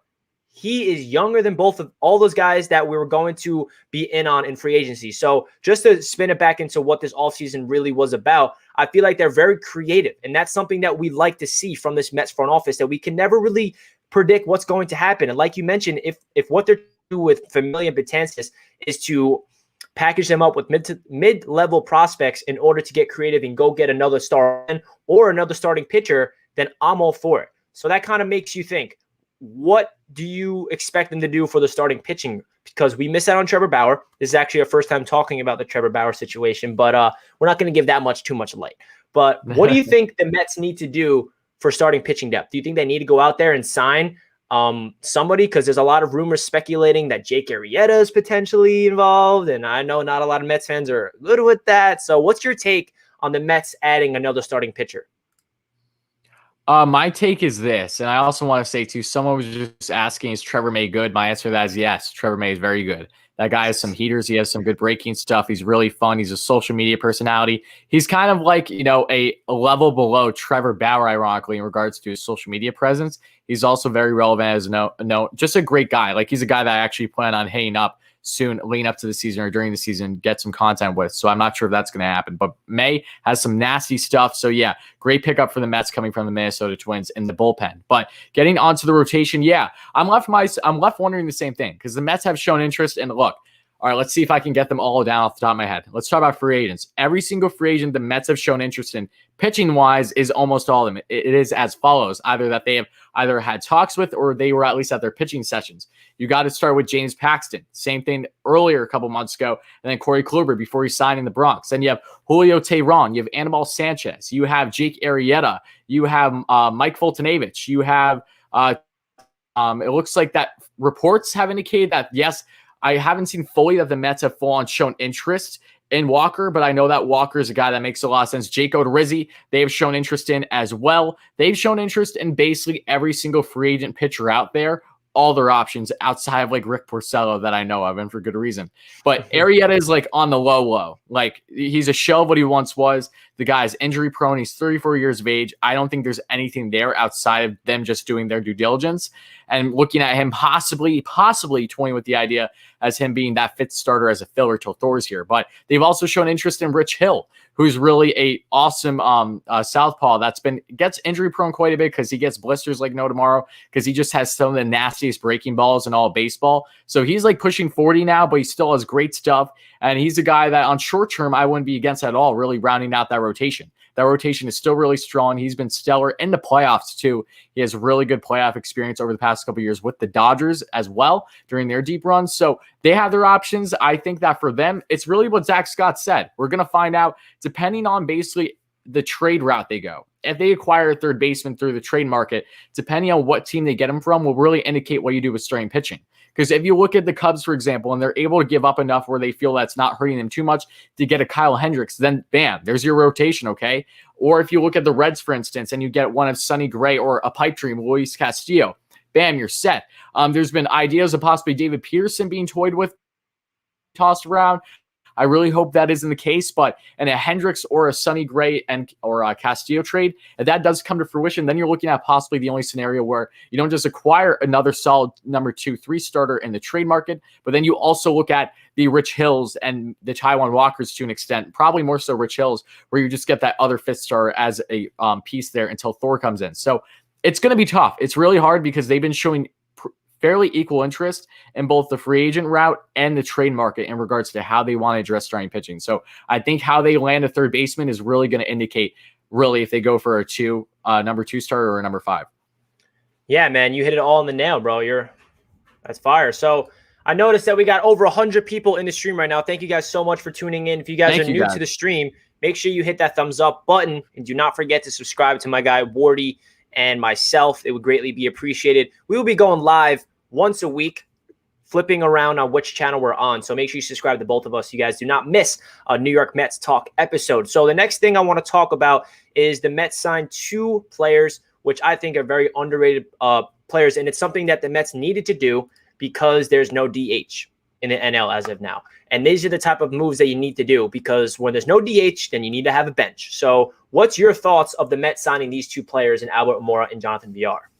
he is younger than both of all those guys that we were going to be in on in free agency. So just to spin it back into what this offseason really was about, I feel like they're very creative. And that's something that we like to see from this Mets front office, that we can never really predict what's going to happen. And like you mentioned, if what they're doing with Familia and Betances is to package them up with mid-level prospects in order to get creative and go get another star or another starting pitcher, then I'm all for it. So that kind of makes you think, what do you expect them to do for the starting pitching? Because we missed out on Trevor Bauer. This is actually our first time talking about the Trevor Bauer situation, but we're not going to give that too much light. But what do you think the Mets need to do for starting pitching depth? Do you think they need to go out there and sign somebody? Because there's a lot of rumors speculating that Jake Arrieta is potentially involved, and I know not a lot of Mets fans are good with that. So what's your take on the Mets adding another starting pitcher? My take is this, and I also want to say too, someone was just asking, is Trevor May good? My answer to that is yes. Trevor May is very good. That guy has some heaters. He has some good breaking stuff. He's really fun. He's a social media personality. He's kind of like, a level below Trevor Bauer, ironically, in regards to his social media presence. He's also very relevant as just a great guy. Like he's a guy that I actually plan on hanging up soon, leading up to the season or during the season, get some content with. So I'm not sure if that's going to happen. But May has some nasty stuff. So yeah, great pickup for the Mets coming from the Minnesota Twins in the bullpen. But getting onto the rotation, yeah, I'm left wondering the same thing because the Mets have shown interest. And look, all right, let's see if I can get them all down off the top of my head. Let's talk about free agents. Every single free agent the Mets have shown interest in, pitching-wise, is almost all of them. It is as follows, either that they have either had talks with or they were at least at their pitching sessions. You got to start with James Paxton. Same thing earlier a couple months ago. And then Corey Kluber before he signed in the Bronx. Then you have Julio Teheran. You have Anibal Sanchez. You have Jake Arrieta. You have Mike Foltynewicz. You have it looks like that reports have indicated that, yes, I haven't seen fully that the Mets have full on shown interest in Walker, but I know that Walker is a guy that makes a lot of sense. Jake Odorizzi, they have shown interest in as well. They've shown interest in basically every single free agent pitcher out there, all their options outside of like Rick Porcello that I know of, and for good reason. But Arrieta is like on the low. Like he's a shell of what he once was. The guy's injury prone. He's 34 years of age. I don't think there's anything there outside of them just doing their due diligence and looking at him possibly toying with the idea as him being that fifth starter as a filler till Thor's here. But they've also shown interest in Rich Hill, who's really a awesome southpaw gets injury prone quite a bit because he gets blisters like no tomorrow because he just has some of the nastiest breaking balls in all of baseball. So he's like pushing 40 now, but he still has great stuff. And he's a guy that on short term, I wouldn't be against at all, really rounding out that rotation. That rotation is still really strong. He's been stellar in the playoffs too. He has really good playoff experience over the past couple of years with the Dodgers as well during their deep runs. So they have their options. I think that for them, it's really what Zach Scott said. We're going to find out depending on basically the trade route they go. If they acquire a third baseman through the trade market, depending on what team they get him from will really indicate what you do with starting pitching. Because if you look at the Cubs, for example, and they're able to give up enough where they feel that's not hurting them too much to get a Kyle Hendricks, then bam, there's your rotation, okay? Or if you look at the Reds, for instance, and you get one of Sonny Gray or a pipe dream, Luis Castillo, bam, you're set. There's been ideas of possibly David Peterson being toyed with, tossed around. I really hope that isn't the case, but in a Hendricks or a Sonny Gray or a Castillo trade, if that does come to fruition, then you're looking at possibly the only scenario where you don't just acquire another solid number 2, 3 starter in the trade market, but then you also look at the Rich Hills and the Taijuan Walkers to an extent, probably more so Rich Hills, where you just get that other fifth starter as a piece there until Thor comes in. So it's going to be tough. It's really hard because they've been showing fairly equal interest in both the free agent route and the trade market in regards to how they want to address starting pitching. So I think how they land a third baseman is really going to indicate really if they go for a number 2 starter or a number 5. Yeah, man, you hit it all on the nail, bro. That's fire. So I noticed that we got over 100 people in the stream right now. Thank you guys so much for tuning in. If you guys are new to the stream, make sure you hit that thumbs up button and do not forget to subscribe to my guy Wardy and myself. It would greatly be appreciated. We will be going live once a week, flipping around on which channel we're on. So make sure you subscribe to both of us. You guys do not miss a New York Mets talk episode. So the next thing I want to talk about is the Mets signed 2 players, which I think are very underrated players. And it's something that the Mets needed to do because there's no DH in the NL as of now. And these are the type of moves that you need to do because when there's no DH, then you need to have a bench. So what's your thoughts of the Mets signing these 2 players in Albert Almora and Jonathan Villar?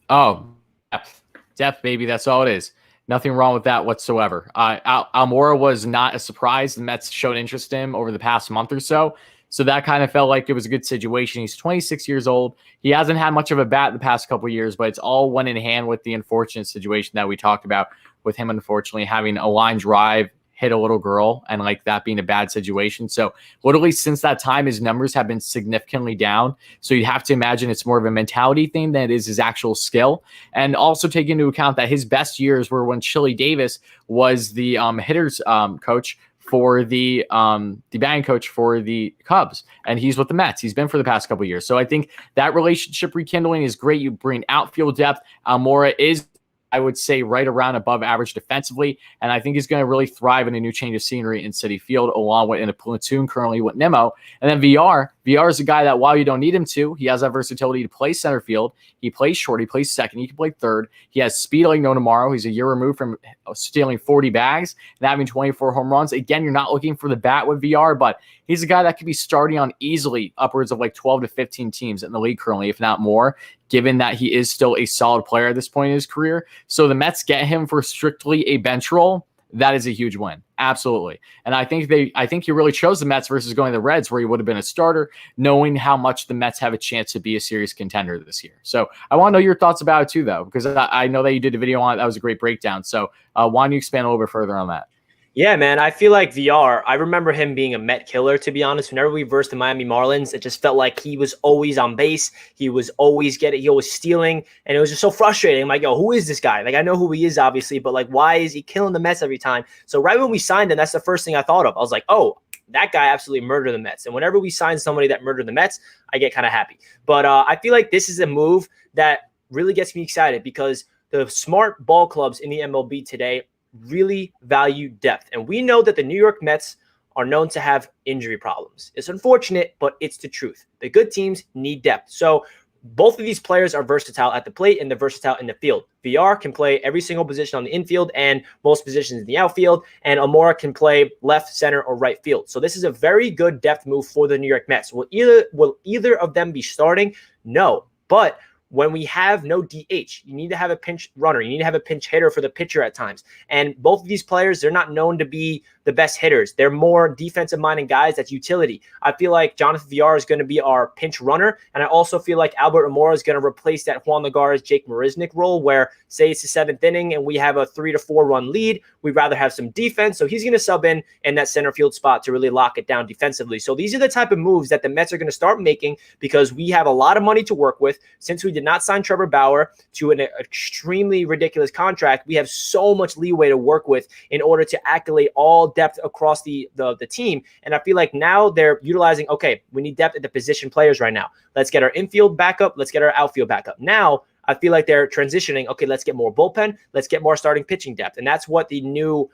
Oh, depth, baby. That's all it is. Nothing wrong with that whatsoever. Almora was not a surprise. The Mets showed interest in him over the past month or so. So that kind of felt like it was a good situation. He's 26 years old. He hasn't had much of a bat the past couple of years, but it's all went in hand with the unfortunate situation that we talked about with him, unfortunately, having a line drive hit a little girl and like that being a bad situation. So literally since that time, his numbers have been significantly down. So you have to imagine it's more of a mentality thing than it is his actual skill. And also take into account that his best years were when Chili Davis was the hitters coach for the batting coach for the Cubs, and he's with the Mets. He's been for the past couple of years. So I think that relationship rekindling is great. You bring outfield depth. Almora is, I would say, right around above average defensively. And I think he's going to really thrive in a new change of scenery in Citi Field, along with in a platoon currently with Nimmo. And then VR is a guy that while you don't need him to, he has that versatility to play center field. He plays short. He plays second. He can play third. He has speed like no tomorrow. He's a year removed from stealing 40 bags and having 24 home runs. Again, you're not looking for the bat with VR, but he's a guy that could be starting on easily upwards of like 12 to 15 teams in the league currently, if not more, given that he is still a solid player at this point in his career. So the Mets get him for strictly a bench role. That is a huge win. Absolutely. And I think he really chose the Mets versus going to the Reds, where he would have been a starter, knowing how much the Mets have a chance to be a serious contender this year. So I want to know your thoughts about it too, though, because I know that you did a video on it. That was a great breakdown. So why don't you expand a little bit further on that? Yeah, man. I feel like VR, I remember him being a Met killer, to be honest. Whenever we versed the Miami Marlins, it just felt like he was always on base. He was always stealing. And it was just so frustrating. I'm like, yo, who is this guy? Like, I know who he is, obviously, but like, why is he killing the Mets every time? So right when we signed him, that's the first thing I thought of. I was like, oh, that guy absolutely murdered the Mets. And whenever we sign somebody that murdered the Mets, I get kind of happy. But I feel like this is a move that really gets me excited because the smart ball clubs in the MLB today really value depth. And we know that the New York Mets are known to have injury problems. It's unfortunate, but it's the truth. The good teams need depth. So both of these players are versatile at the plate and they're versatile in the field. VR can play every single position on the infield and most positions in the outfield, and Almora can play left, center, or right field. So this is a very good depth move for the New York Mets. Will either of them be starting? No, but when we have no DH, you need to have a pinch runner. You need to have a pinch hitter for the pitcher at times. And both of these players, they're not known to be the best hitters. They're more defensive-minded guys. That's utility. I feel like Jonathan Villar is going to be our pinch runner, and I also feel like Albert Amora is going to replace that Juan Lagares, Jake Marisnick role where, say it's the 7th inning and we have a 3 to 4 run lead, we'd rather have some defense, so he's going to sub in that center field spot to really lock it down defensively. So these are the type of moves that the Mets are going to start making because we have a lot of money to work with. Since we did not sign Trevor Bauer to an extremely ridiculous contract, we have so much leeway to work with in order to accolade all depth across the team. And I feel like now they're utilizing, okay, we need depth at the position players right now. Let's get our infield back up. Let's get our outfield back up. Now, I feel like they're transitioning, okay, let's get more bullpen. Let's get more starting pitching depth. And that's what the new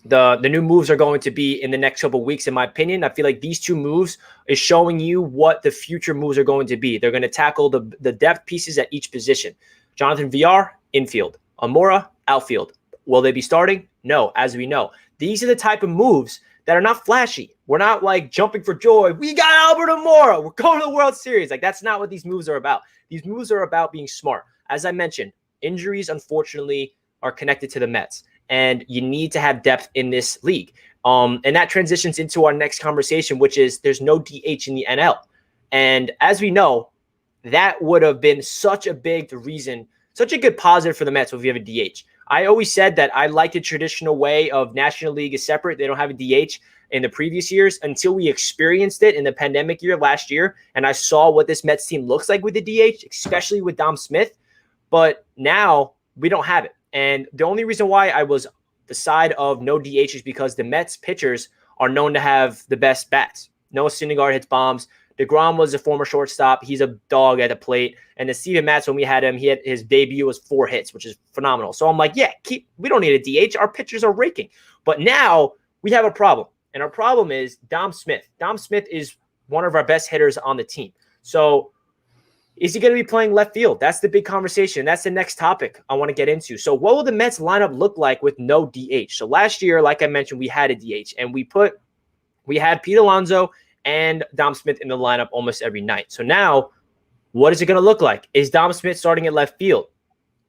the new moves are going to be in the next couple of weeks, in my opinion. I feel like these two moves is showing you what the future moves are going to be. They're going to tackle the depth pieces at each position. Jonathan Villar, infield. Amora, outfield. Will they be starting? No, as we know. These are the type of moves that are not flashy. We're not like jumping for joy. We got Albert Amora. We're going to the World Series. Like, that's not what these moves are about. These moves are about being smart. As I mentioned, injuries, unfortunately, are connected to the Mets, and you need to have depth in this league. And that transitions into our next conversation, which is there's no DH in the NL. And as we know, that would have been such a big reason, such a good positive for the Mets if we have a DH. I always said that I like the traditional way of National League is separate. They don't have a DH in the previous years until we experienced it in the pandemic year last year. And I saw what this Mets team looks like with the DH, especially with Dom Smith. But now we don't have it. And the only reason why I was the side of no DH is because the Mets pitchers are known to have the best bats. Noah Syndergaard hits bombs. DeGrom was a former shortstop. He's a dog at the plate. And the Steven Matz, when we had him, his debut was 4 hits, which is phenomenal. So I'm like, yeah, we don't need a DH. Our pitchers are raking. But now we have a problem. And our problem is Dom Smith. Dom Smith is one of our best hitters on the team. So is he going to be playing left field? That's the big conversation. That's the next topic I want to get into. So what will the Mets lineup look like with no DH? So last year, like I mentioned, we had a DH. And we had Pete Alonso and Dom Smith in the lineup almost every night. So now, what is it going to look like? Is Dom Smith starting at left field?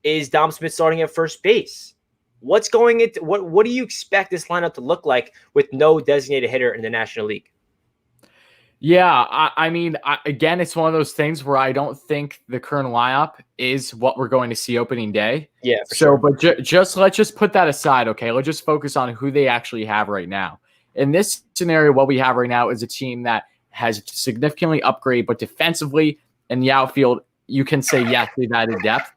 Is Dom Smith starting at first base? What do you expect this lineup to look like with no designated hitter in the National League? Yeah, I mean, again, it's one of those things where I don't think the current lineup is what we're going to see opening day. Yeah, for so, sure. But let's just put that aside, okay? Let's just focus on who they actually have right now. In this scenario, what we have right now is a team that has significantly upgraded, but defensively in the outfield, you can say, yes, they've added depth,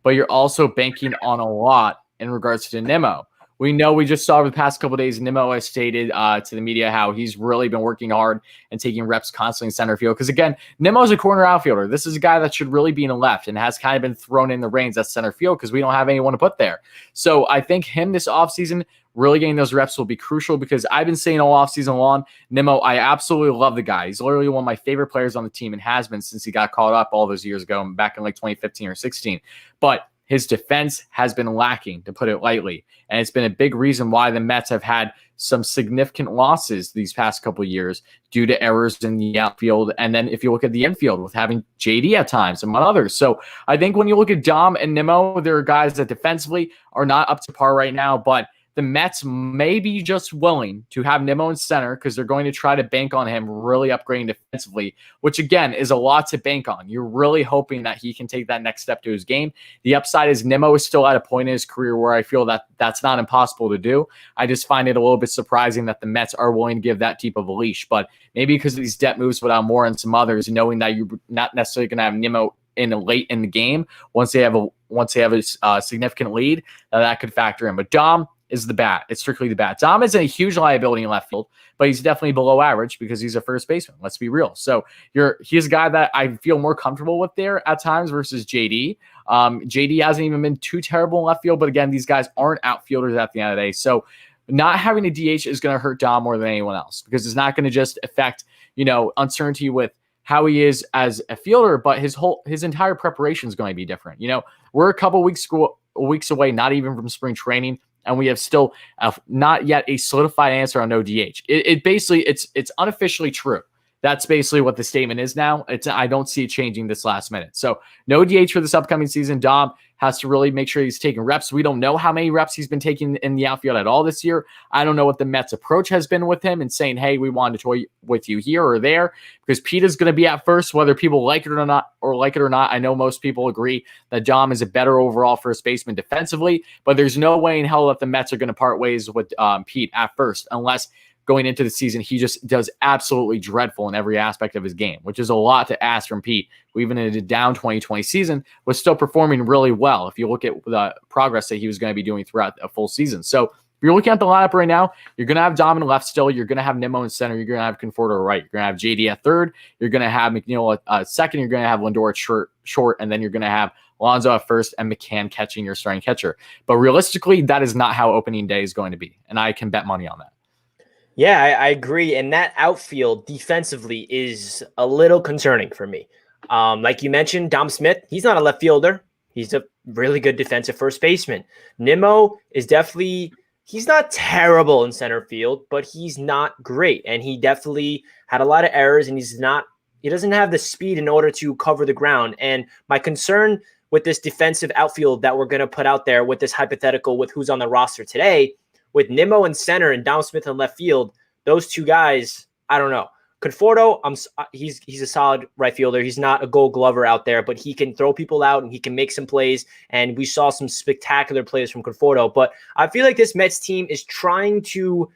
but you're also banking on a lot in regards to Nimmo. We just saw over the past couple of days, Nimmo has stated to the media how he's really been working hard and taking reps constantly in center field. Because again, Nimmo is a corner outfielder. This is a guy that should really be in the left and has kind of been thrown in the reins at center field because we don't have anyone to put there. So I think him this offseason, really getting those reps will be crucial because I've been saying all offseason long, Nimmo, I absolutely love the guy. He's literally one of my favorite players on the team and has been since he got called up all those years ago, back in like 2015 or 16. But his defense has been lacking, to put it lightly. And it's been a big reason why the Mets have had some significant losses these past couple of years due to errors in the outfield. And then if you look at the infield with having JD at times, among others. So I think when you look at Dom and Nimmo, there are guys that defensively are not up to par right now, but the Mets may be just willing to have Nimmo in center because they're going to try to bank on him really upgrading defensively, which again is a lot to bank on. You're really hoping that he can take that next step to his game. The upside is Nimmo is still at a point in his career where I feel that that's not impossible to do. I just find it a little bit surprising that the Mets are willing to give that type of a leash, but maybe because of these depth moves without more and some others, knowing that you're not necessarily going to have Nimmo in late in the game once they have a significant lead, that could factor in. But Dom is the bat. It's strictly the bat. Dom isn't a huge liability in left field, but he's definitely below average because he's a first baseman. Let's be real. So he's a guy that I feel more comfortable with there at times versus JD. JD hasn't even been too terrible in left field, but again, these guys aren't outfielders at the end of the day. So not having a DH is going to hurt Dom more than anyone else because it's not going to just affect, uncertainty with how he is as a fielder, but his entire preparation is going to be different. We're a couple weeks away, not even from spring training, and we have still not yet a solidified answer on no DH. It basically, it's unofficially true That's basically what the statement is now. I don't see it changing this last minute. So no DH for this upcoming season. Dom has to really make sure he's taking reps. We don't know how many reps he's been taking in the outfield at all this year. I don't know what the Mets' approach has been with him and saying, hey, we want to toy with you here or there, because Pete is going to be at first, whether people like it or not. I know most people agree that Dom is a better overall first baseman defensively, but there's no way in hell that the Mets are going to part ways with Pete at first, unless going into the season, he just does absolutely dreadful in every aspect of his game, which is a lot to ask from Pete, who even in a down 2020 season was still performing really well if you look at the progress that he was going to be doing throughout a full season. So if you're looking at the lineup right now, you're going to have Dom in left still. You're going to have Nimmo in center. You're going to have Conforto right. You're going to have JD at third. You're going to have McNeil at second. You're going to have Lindor at short, and then you're going to have Alonso at first and McCann catching your starting catcher. But realistically, that is not how opening day is going to be, and I can bet money on that. Yeah, I agree. And that outfield defensively is a little concerning for me. Like you mentioned, Dom Smith, he's not a left fielder. He's a really good defensive first baseman. Nimmo is definitely, he's not terrible in center field, but he's not great. And he definitely had a lot of errors, and he doesn't have the speed in order to cover the ground. And my concern with this defensive outfield that we're going to put out there with this hypothetical with who's on the roster today, with Nimmo in center and Dom Smith in left field, those two guys, I don't know. Conforto, he's a solid right fielder. He's not a Gold Glover out there, but he can throw people out and he can make some plays. And we saw some spectacular plays from Conforto. But I feel like this Mets team is trying to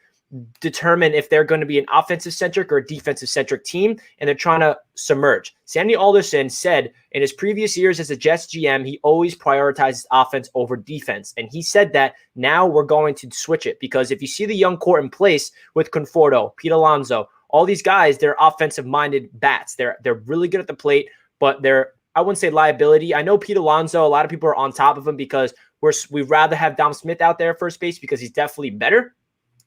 determine if they're going to be an offensive-centric or a defensive-centric team, and they're trying to submerge. Sandy Alderson said in his previous years as a Jets GM, he always prioritizes offense over defense. And he said that now we're going to switch it, because if you see the young core in place with Conforto, Pete Alonso, all these guys, they're offensive-minded bats. They're really good at the plate, but they're, I wouldn't say liability. I know Pete Alonso, a lot of people are on top of him because we'd rather have Dom Smith out there at first base because he's definitely better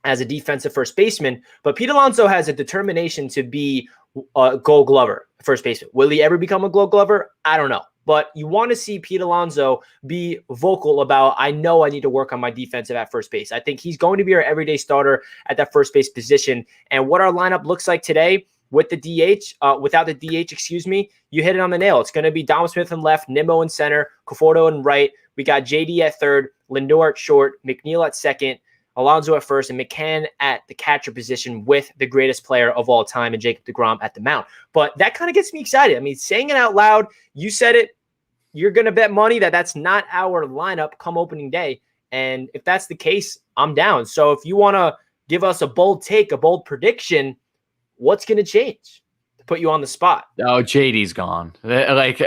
as a defensive first baseman. But Pete Alonso has a determination to be a Gold Glover first baseman. Will he ever become a Gold Glover? I don't know. But you want to see Pete Alonso be vocal about, I know I need to work on my defensive at first base. I think he's going to be our everyday starter at that first base position. And what our lineup looks like today with the DH, without the DH, you hit it on the nail. It's going to be Dom Smith in left, Nimmo in center, Conforto in right. We got JD at third, Lindor at short, McNeil at second, Alonso at first, and McCann at the catcher position with the greatest player of all time and Jacob deGrom at the mound. But that kind of gets me excited. I mean, saying it out loud, you said it, you're going to bet money that that's not our lineup come opening day. And if that's the case, I'm down. So if you want to give us a bold take, a bold prediction, what's going to change to put you on the spot? Oh, JD's gone. Like,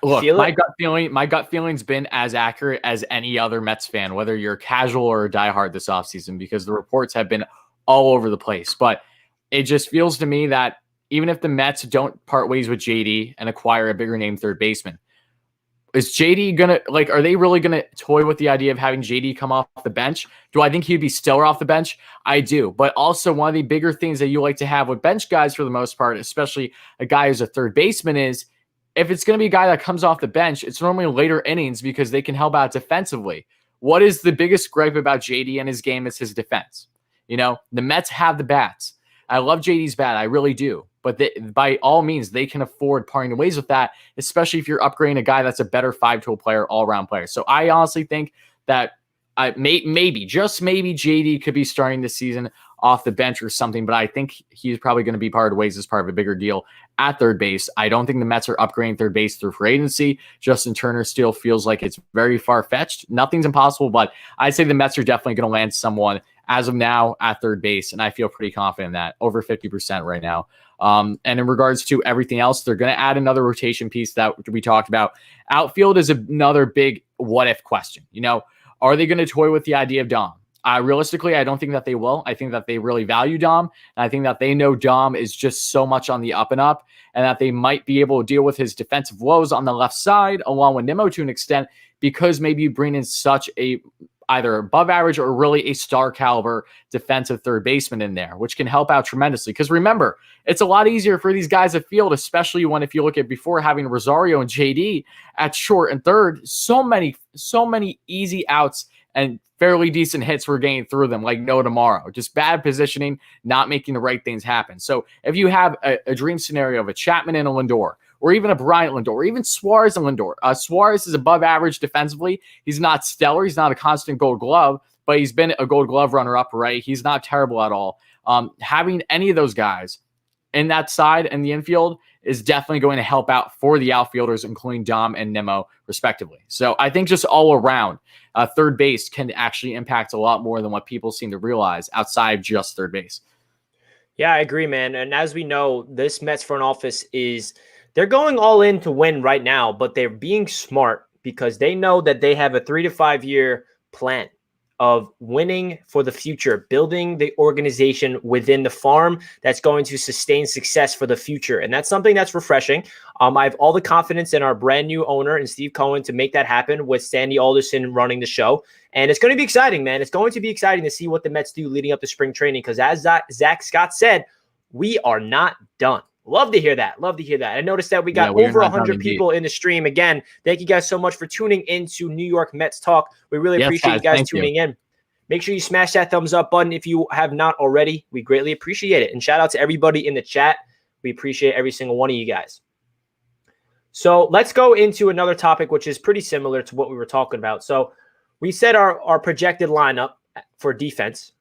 look, my gut feeling's been as accurate as any other Mets fan, whether you're casual or a diehard this offseason, because the reports have been all over the place. But it just feels to me that even if the Mets don't part ways with JD and acquire a bigger name third baseman, is JD gonna, like, are they really gonna toy with the idea of having JD come off the bench? Do I think he'd be stellar off the bench? I do. But also, one of the bigger things that you like to have with bench guys for the most part, especially a guy who's a third baseman, is if it's going to be a guy that comes off the bench, it's normally later innings because they can help out defensively. What is the biggest gripe about JD and his game is his defense. You know, the Mets have the bats. I love JD's bat. I really do. But by all means, they can afford parting ways with that, especially if you're upgrading a guy that's a better five-tool player, all-around player. So I honestly think that maybe, just maybe, JD could be starting this season off the bench or something, but I think he's probably going to be parted ways as part of a bigger deal at third base. I don't think the Mets are upgrading third base through free agency. Justin Turner still feels like it's very far-fetched. Nothing's impossible, but I'd say the Mets are definitely going to land someone as of now at third base, and I feel pretty confident in that, over 50% right now. And in regards to everything else, they're going to add another rotation piece that we talked about. Outfield is another big what-if question. You know, are they going to toy with the idea of Dom? Realistically, I don't think that they will. I think that they really value Dom, and I think that they know Dom is just so much on the up and up, and that they might be able to deal with his defensive woes on the left side, along with Nimmo to an extent, because maybe you bring in such a either above average or really a star caliber defensive third baseman in there, which can help out tremendously. Because remember, it's a lot easier for these guys at field, especially when, if you look at before having Rosario and JD at short and third, so many easy outs and fairly decent hits were getting through them like no tomorrow. Just bad positioning, not making the right things happen. So if you have a dream scenario of a Chapman and a Lindor, or even a Bryant Lindor, or even Suarez and Lindor. Suarez is above average defensively. He's not stellar. He's not a constant Gold Glove, but he's been a Gold Glove runner-up, right? He's not terrible at all. Having any of those guys in that side and the infield is definitely going to help out for the outfielders, including Dom and Nimmo, respectively. So I think just all around, third base can actually impact a lot more than what people seem to realize outside of just third base. Yeah, I agree, man. And as we know, this Mets front office they're going all in to win right now, but they're being smart because they know that they have a 3 to 5 year plan of winning for the future, building the organization within the farm that's going to sustain success for the future. And that's something that's refreshing. I have all the confidence in our brand new owner and Steve Cohen to make that happen with Sandy Alderson running the show. And it's going to be exciting, man. It's going to be exciting to see what the Mets do leading up to spring training because as Zach Scott said, we are not done. Love to hear that. Love to hear that. I noticed that we got over 100 people in the stream. Again, thank you guys so much for tuning into New York Mets Talk. We really appreciate you guys tuning in. Make sure you smash that thumbs up button if you have not already. We greatly appreciate it. And shout out to everybody in the chat. We appreciate every single one of you guys. So let's go into another topic, which is pretty similar to what we were talking about. So we said our projected lineup for defense.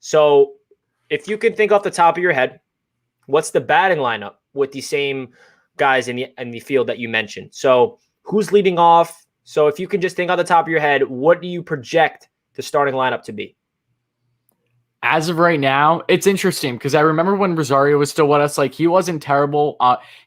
So if you can think off the top of your head, what's the batting lineup with the same guys in the field that you mentioned? So who's leading off? So if you can just think on the top of your head, what do you project the starting lineup to be? As of right now, it's interesting because I remember when Rosario was still with us, like he wasn't terrible.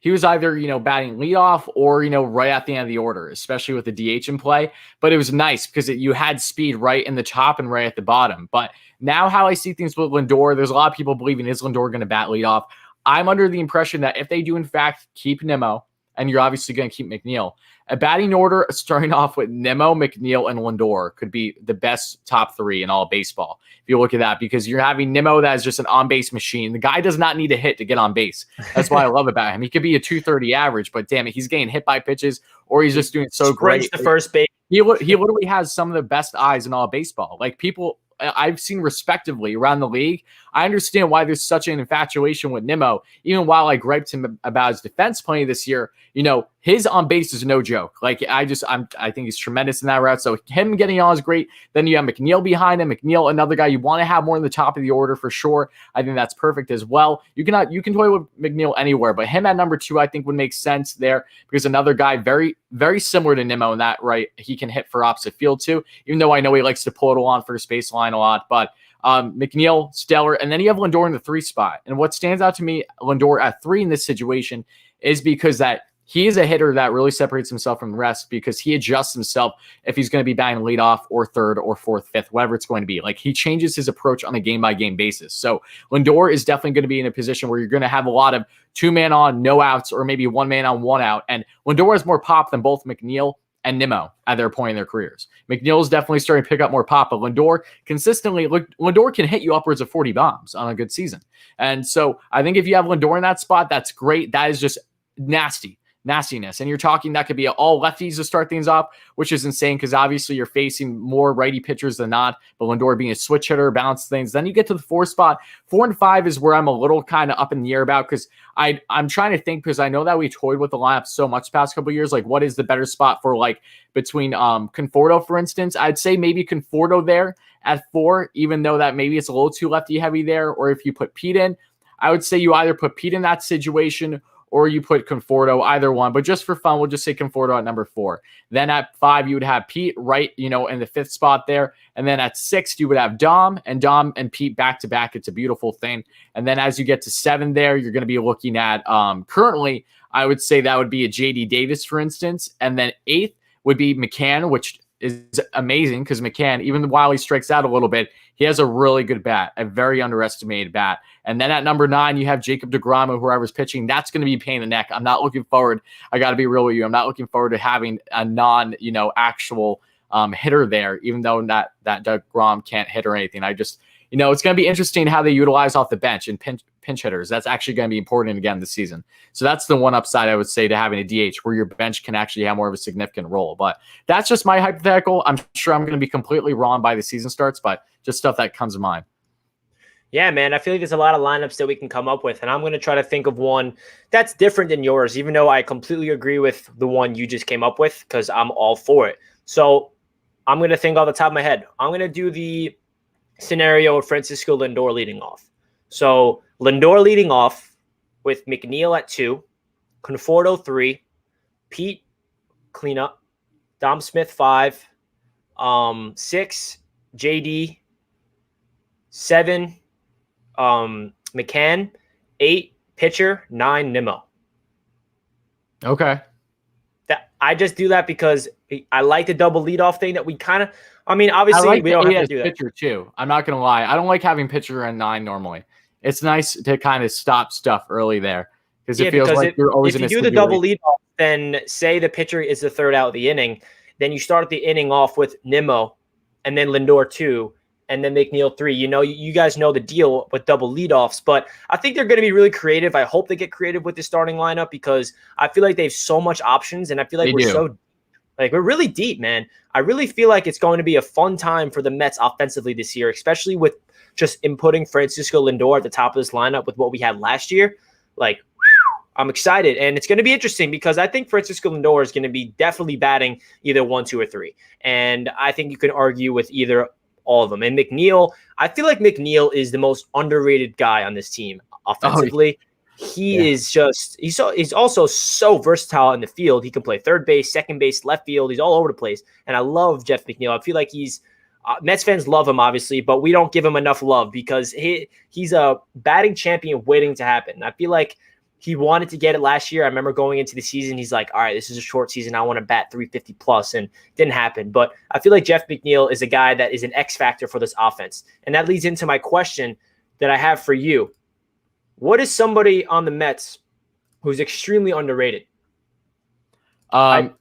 He was either, batting leadoff or, right at the end of the order, especially with the DH in play. But it was nice because you had speed right in the top and right at the bottom. But now how I see things with Lindor, there's a lot of people believing is Lindor going to bat leadoff. I'm under the impression that if they do, in fact, keep Nimmo, and you're obviously going to keep McNeil, a batting order starting off with Nimmo, McNeil, and Lindor could be the best top three in all of baseball. If you look at that, because you're having Nimmo that is just an on-base machine. The guy does not need a hit to get on base. That's what I love about him. He could be a 230 average, but damn it, he's getting hit by pitches, or he's just doing so great. The first base. He literally has some of the best eyes in all of baseball. Like people I've seen respectively around the league. I understand why there's such an infatuation with Nimmo. Even while I griped him about his defense plenty this year, his on base is no joke. Like I think he's tremendous in that route. So him getting on is great. Then you have McNeil behind him. McNeil, another guy you want to have more in the top of the order for sure. I think that's perfect as well. You can toy with McNeil anywhere, but him at number 2, I think would make sense there because another guy very, very similar to Nimmo in that, right? He can hit for opposite field too, even though I know he likes to pull it on first baseline a lot, but McNeil, stellar. And then you have Lindor in the 3 spot. And what stands out to me, Lindor at 3 in this situation is because that he is a hitter that really separates himself from the rest because he adjusts himself if he's going to be batting leadoff or third or fourth, fifth, whatever it's going to be. Like he changes his approach on a game-by-game basis. So Lindor is definitely going to be in a position where you're going to have a lot of 2-man on, no outs, or maybe 1-man on, 1 out. And Lindor has more pop than both McNeil and Nimmo at their point in their careers. McNeil is definitely starting to pick up more pop, but Lindor Lindor can hit you upwards of 40 bombs on a good season. And so I think if you have Lindor in that spot, that's great. That is just nastiness. And you're talking that could be all lefties to start things off, which is insane because obviously you're facing more righty pitchers than not, but Lindor being a switch hitter, balance things. Then you get to the 4 spot. 4 and 5 is where I'm a little kind of up in the air about because I'm trying to think because I know that we toyed with the lineup so much the past couple of years. Like what is the better spot for like between Conforto, for instance? I'd say maybe Conforto there at 4, even though that maybe it's a little too lefty heavy there. Or if you put Pete in, I would say you either put Pete in that situation or you put Conforto, either one. But just for fun, we'll just say Conforto at number 4. Then at 5, you would have Pete right, in the 5th spot there. And then at 6, you would have Dom and Pete back-to-back. It's a beautiful thing. And then as you get to 7 there, you're going to be looking at currently, I would say that would be a JD Davis, for instance. And then 8th would be McCann, which is amazing because McCann, even while he strikes out a little bit, he has a really good bat, a very underestimated bat. And then at number 9, you have Jacob deGrom, or whoever's pitching. That's going to be a pain in the neck. I'm not looking forward. I got to be real with you. I'm not looking forward to having a actual hitter there, even though that deGrom can't hit or anything. I just, it's going to be interesting how they utilize off the bench and pinch hitters. That's actually going to be important again this season. So that's the one upside I would say to having a DH, where your bench can actually have more of a significant role. But that's just my hypothetical. I'm sure I'm going to be completely wrong by the season starts, but just stuff that comes to mind. Yeah, man, I feel like there's a lot of lineups that we can come up with, and I'm going to try to think of one that's different than yours, even though I completely agree with the one you just came up with, because I'm all for it. So I'm going to think off the top of my head. I'm going to do the scenario of Francisco Lindor leading off. So Lindor leading off with McNeil at 2, Conforto 3, Pete cleanup, Dom Smith 5, 6, JD, 7, McCann, 8, pitcher, 9, Nimmo. Okay. That I just do that because I like the double leadoff thing that we kind of. I mean, obviously, like we don't have to do that. Pitcher too. I'm not gonna lie. I don't like having pitcher and 9 normally. It's nice to kind of stop stuff early there because it feels like you're always in a situation. If you do the double leadoff, then say the pitcher is the third out of the inning, then you start the inning off with Nimmo, and then Lindor 2. And then McNeil 3. You know, you guys know the deal with double leadoffs, but I think they're going to be really creative. I hope they get creative with the starting lineup because I feel like they have so much options, and I feel like we're really deep, man. I really feel like it's going to be a fun time for the Mets offensively this year, especially with just inputting Francisco Lindor at the top of this lineup with what we had last year. Like, I'm excited, and it's going to be interesting because I think Francisco Lindor is going to be definitely batting either 1, 2, or 3, and I think you can argue with either all of them. And McNeil, I feel like McNeil is the most underrated guy on this team offensively. He's also so versatile in the field. He can play third base, second base, left field. He's all over the place. And I love Jeff McNeil. I feel like he's Mets fans love him, obviously, but we don't give him enough love because he's a batting champion waiting to happen. I feel like he wanted to get it last year. I remember going into the season, he's like, all right, this is a short season. I want to bat 350 plus, and it didn't happen. But I feel like Jeff McNeil is a guy that is an X factor for this offense. And that leads into my question that I have for you. What is somebody on the Mets who's extremely underrated?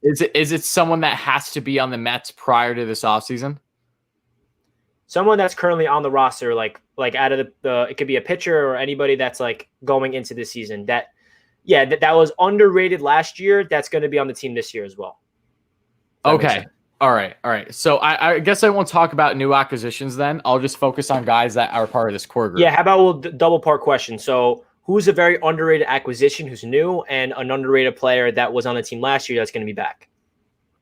Is it someone that has to be on the Mets prior to this offseason? Someone that's currently on the roster, like out of the it could be a pitcher or anybody that's like going into the season that was underrated last year. That's going to be on the team this year as well. Okay. All right. So I guess I won't talk about new acquisitions then. I'll just focus on guys that are part of this core group. Yeah. How about we'll double part question. So who's a very underrated acquisition who's new and an underrated player that was on the team last year that's going to be back?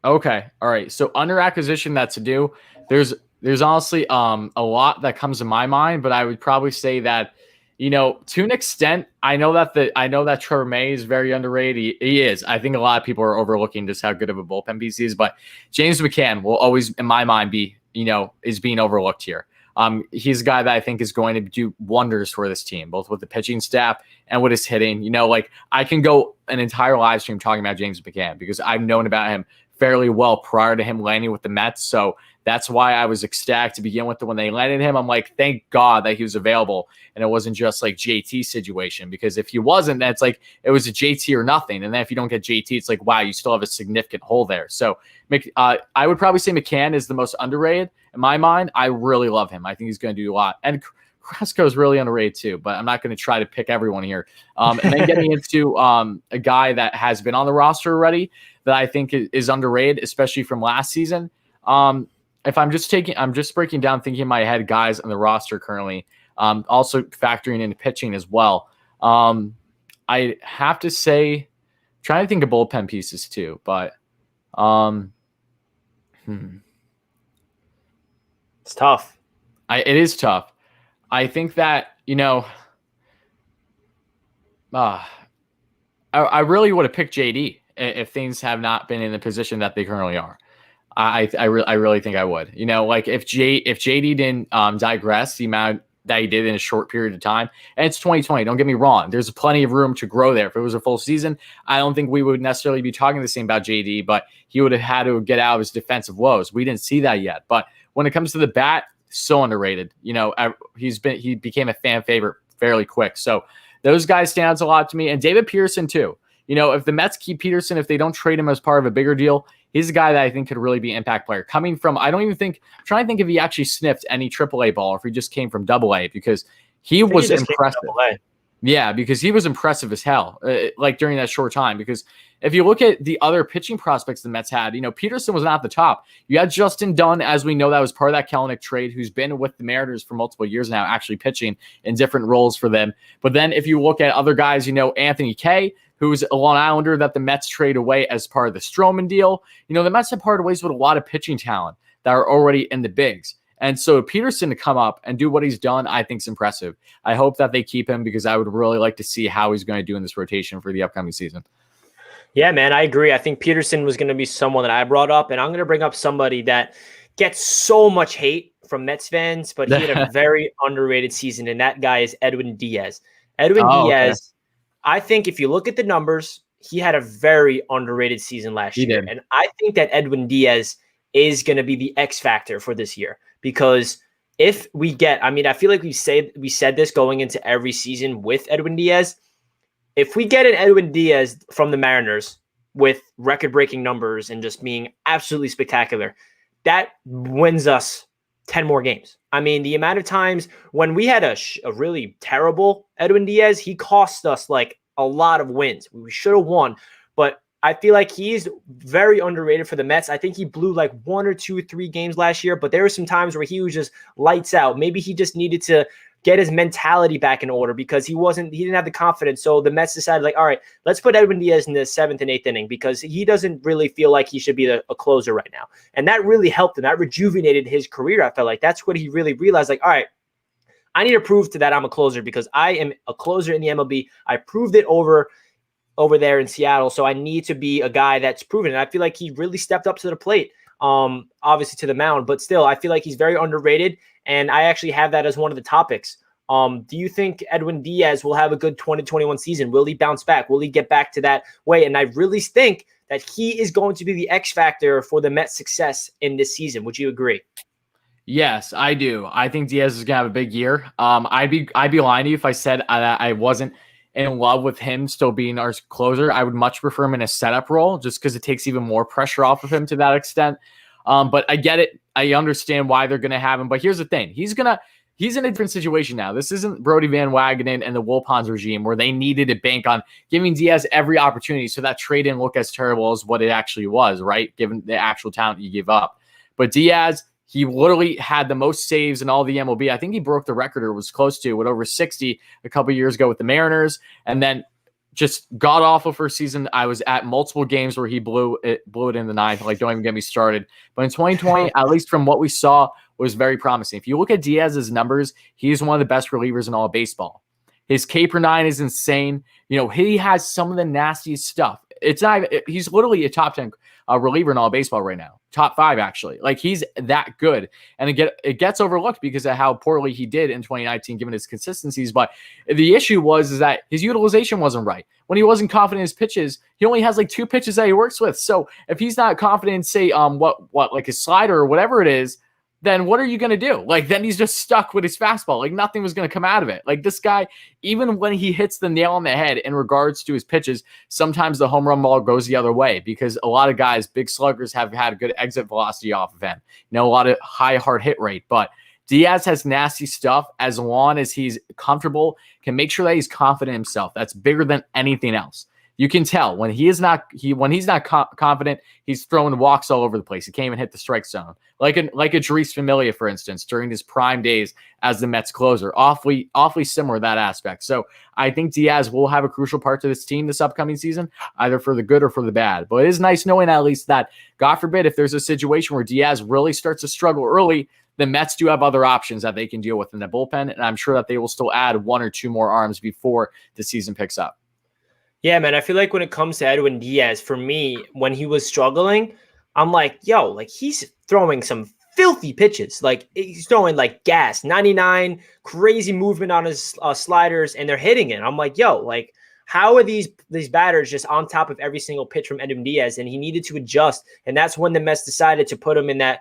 Okay. All right. So under acquisition that's new. There's honestly a lot that comes to my mind, but I would probably say that, to an extent, I know that Trevor May is very underrated. He is. I think a lot of people are overlooking just how good of a bullpen piece he is, but James McCann will always, in my mind, be, is being overlooked here. He's a guy that I think is going to do wonders for this team, both with the pitching staff and with his hitting. I can go an entire live stream talking about James McCann because I've known about him fairly well prior to him landing with the Mets. So that's why I was ecstatic to begin with. When they landed him, I'm like, thank God that he was available and it wasn't just like JT situation, because if he wasn't, that's like, it was a JT or nothing. And then if you don't get JT, it's like, wow, you still have a significant hole there. So I would probably say McCann is the most underrated in my mind. I really love him. I think he's going to do a lot. And Carrasco is really underrated too, but I'm not going to try to pick everyone here. And then getting into a guy that has been on the roster already that I think is underrated, especially from last season. If I'm just breaking down, thinking in my head, guys on the roster currently, also factoring into pitching as well. I have to say, trying to think of bullpen pieces too, but it's tough. It is tough. I think that, I really would have picked JD if things have not been in the position that they currently are. I really think I would. Like if JD didn't digress the amount that he did in a short period of time, and it's 2020, don't get me wrong, there's plenty of room to grow there. If it was a full season, I don't think we would necessarily be talking the same about JD, but he would have had to get out of his defensive woes. We didn't see that yet. But when it comes to the bat, so underrated. He became a fan favorite fairly quick. So those guys stand out a lot to me, and David Peterson too. If the Mets keep Peterson, if they don't trade him as part of a bigger deal, he's a guy that I think could really be an impact player. Coming from, I'm trying to think if he actually sniffed any AAA ball or if he just came from AA, because he was impressive. Yeah, because he was impressive as hell, like during that short time. Because if you look at the other pitching prospects the Mets had, Peterson was not at the top. You had Justin Dunn, as we know, that was part of that Kelenic trade, who's been with the Mariners for multiple years now, actually pitching in different roles for them. But then if you look at other guys, Anthony Kay, who's a Long Islander that the Mets trade away as part of the Stroman deal. The Mets have parted ways with a lot of pitching talent that are already in the bigs. And so Peterson to come up and do what he's done, I think is impressive. I hope that they keep him because I would really like to see how he's going to do in this rotation for the upcoming season. Yeah, man, I agree. I think Peterson was going to be someone that I brought up, and I'm going to bring up somebody that gets so much hate from Mets fans, but he had a very underrated season, and that guy is Edwin Diaz. Edwin Diaz, okay. I think if you look at the numbers, he had a very underrated season last year. And I think that Edwin Diaz is going to be the X factor for this year. Because if we get, I feel like we said this going into every season with Edwin Diaz. If we get an Edwin Diaz from the Mariners with record-breaking numbers and just being absolutely spectacular, that wins us 10 more games. The amount of times when we had a really terrible Edwin Diaz, he cost us like a lot of wins. We should have won, but I feel like he's very underrated for the Mets. I think he blew like 1 or 2, 3 games last year, but there were some times where he was just lights out. Maybe he just needed to get his mentality back in order because he didn't have the confidence. So the Mets decided like, all right, let's put Edwin Diaz in the 7th and 8th inning because he doesn't really feel like he should be a closer right now. And that really helped him. That rejuvenated his career. I felt like that's what he really realized. Like, all right, I need to prove to that I'm a closer because I am a closer in the MLB. I proved it over there in Seattle. So I need to be a guy that's proven. And I feel like he really stepped up to the plate, obviously to the mound, but still I feel like he's very underrated. And I actually have that as one of the topics. Do you think Edwin Diaz will have a good 2021 season? Will he bounce back? Will he get back to that way? And I really think that he is going to be the X factor for the Mets' success in this season. Would you agree? Yes, I do. I think Diaz is going to have a big year. I'd be lying to you if I said I wasn't in love with him still being our closer. I would much prefer him in a setup role just because it takes even more pressure off of him to that extent. But I get it. I understand why they're going to have him. But here's the thing. He's in a different situation now. This isn't Brody Van Wagenen and the Wilpons regime where they needed to bank on giving Diaz every opportunity so that trade didn't look as terrible as what it actually was, right? Given the actual talent you give up. But Diaz, he literally had the most saves in all the MLB. I think he broke the record or was close to with over 60 a couple years ago with the Mariners. And then just god awful for a season. I was at multiple games where he blew it in the ninth. Like, don't even get me started. But in 2020, at least from what we saw, was very promising. If you look at Diaz's numbers, he's one of the best relievers in all of baseball. His K per 9 is insane. He has some of the nastiest stuff. He's literally a top 10 reliever in all baseball right now. Top 5, actually. Like, he's that good. And it gets overlooked because of how poorly he did in 2019, given his consistencies. But the issue was that his utilization wasn't right. When he wasn't confident in his pitches, he only has like 2 pitches that he works with. So if he's not confident in, say, like his slider or whatever it is, then what are you going to do? Like, then he's just stuck with his fastball. Like, nothing was going to come out of it. Like, this guy, even when he hits the nail on the head in regards to his pitches, sometimes the home run ball goes the other way because a lot of guys, big sluggers, have had a good exit velocity off of him. A lot of high hard hit rate. But Diaz has nasty stuff as long as he's comfortable, can make sure that he's confident in himself. That's bigger than anything else. You can tell when he's not confident, he's throwing walks all over the place. He can't even hit the strike zone. Like a Jeurys Familia, for instance, during his prime days as the Mets closer. Awfully similar that aspect. So I think Diaz will have a crucial part to this team this upcoming season, either for the good or for the bad. But it is nice knowing at least that, God forbid, if there's a situation where Diaz really starts to struggle early, the Mets do have other options that they can deal with in the bullpen, and I'm sure that they will still add 1 or 2 more arms before the season picks up. Yeah, man, I feel like when it comes to Edwin Diaz, for me, when he was struggling, I'm like, yo, like he's throwing some filthy pitches. Like he's throwing like gas, 99, crazy movement on his sliders, and they're hitting it. I'm like, yo, like how are these batters just on top of every single pitch from Edwin Diaz? And he needed to adjust. And that's when the Mets decided to put him in that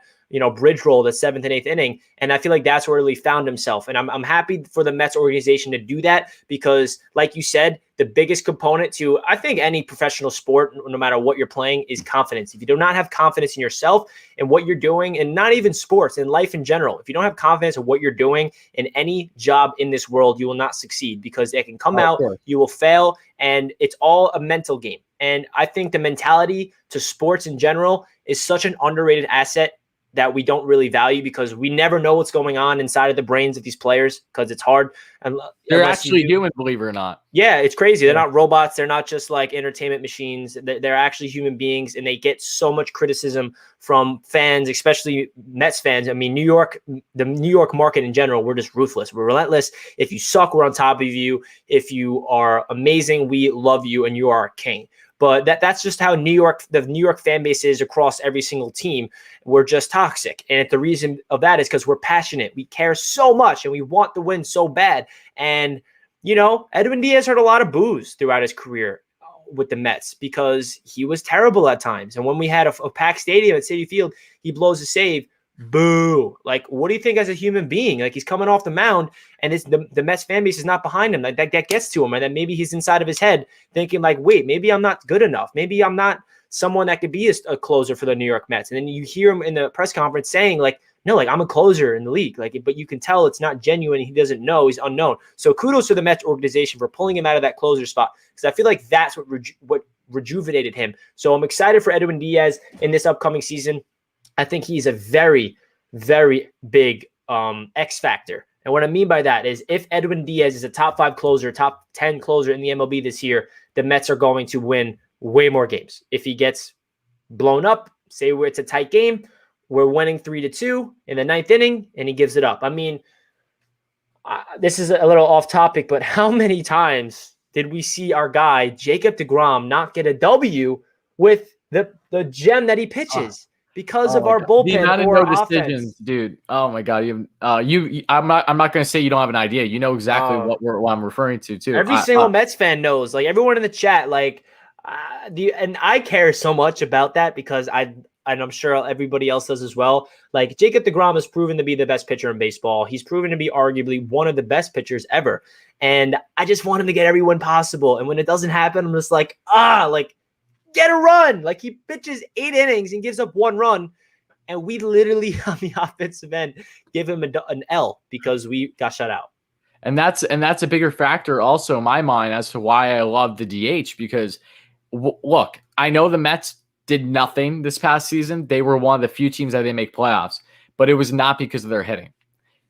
bridge roll the 7th and 8th inning. And I feel like that's where he found himself. And I'm happy for the Mets organization to do that because, like you said, the biggest component to, I think, any professional sport, no matter what you're playing, is confidence. If you do not have confidence in yourself and what you're doing, and not even sports, in life in general, if you don't have confidence in what you're doing in any job in this world, you will not succeed because it can come out, you will fail, and it's all a mental game. And I think the mentality to sports in general is such an underrated asset that we don't really value because we never know what's going on inside of the brains of these players because it's hard. And they're actually human, believe it or not. Yeah, it's crazy. They're not robots. They're not just like entertainment machines. They're actually human beings, and they get so much criticism from fans, especially Mets fans. I mean, the New York market in general, we're just ruthless. We're relentless. If you suck, we're on top of you. If you are amazing, we love you, and you are a king. But that's just how the New York fan base is across every single team. We're just toxic. And the reason of that is because we're passionate. We care so much and we want to win so bad. And, Edwin Diaz heard a lot of boos throughout his career with the Mets because he was terrible at times. And when we had a packed stadium at Citi Field, he blows a save. Boo. Like, what do you think as a human being? Like, he's coming off the mound and the Mets fan base is not behind him. Like, that gets to him. And then maybe he's inside of his head thinking like, wait, maybe I'm not good enough. Maybe I'm not someone that could be a closer for the New York Mets. And then you hear him in the press conference saying like, no, like I'm a closer in the league. Like, but you can tell it's not genuine. He doesn't know. He's unknown. So kudos to the Mets organization for pulling him out of that closer spot. Because I feel like that's what rejuvenated him. So I'm excited for Edwin Diaz in this upcoming season. I think he's a very, very big X factor. And what I mean by that is if Edwin Diaz is a top 5 closer, top 10 closer in the MLB this year, the Mets are going to win way more games. If he gets blown up, say it's a tight game, we're winning 3-2 in the 9th inning, and he gives it up. I mean, this is a little off topic, but how many times did we see our guy, Jacob deGrom, not get a W with the gem that he pitches? Because of our bullpen or our offense, dude. Oh my God! I'm not going to say you don't have an idea. You know exactly what I'm referring to too. Every single Mets fan knows. Like everyone in the chat, like and I care so much about that because and I'm sure everybody else does as well. Like Jacob deGrom has proven to be the best pitcher in baseball. He's proven to be arguably one of the best pitchers ever. And I just want him to get every win possible. And when it doesn't happen, I'm just like, get a run. Like he pitches 8 innings and gives up 1 run. And we literally on the offensive end give him an L because we got shut out. And that's a bigger factor also in my mind as to why I love the DH because look, I know the Mets did nothing this past season. They were one of the few teams that didn't make playoffs, but it was not because of their hitting.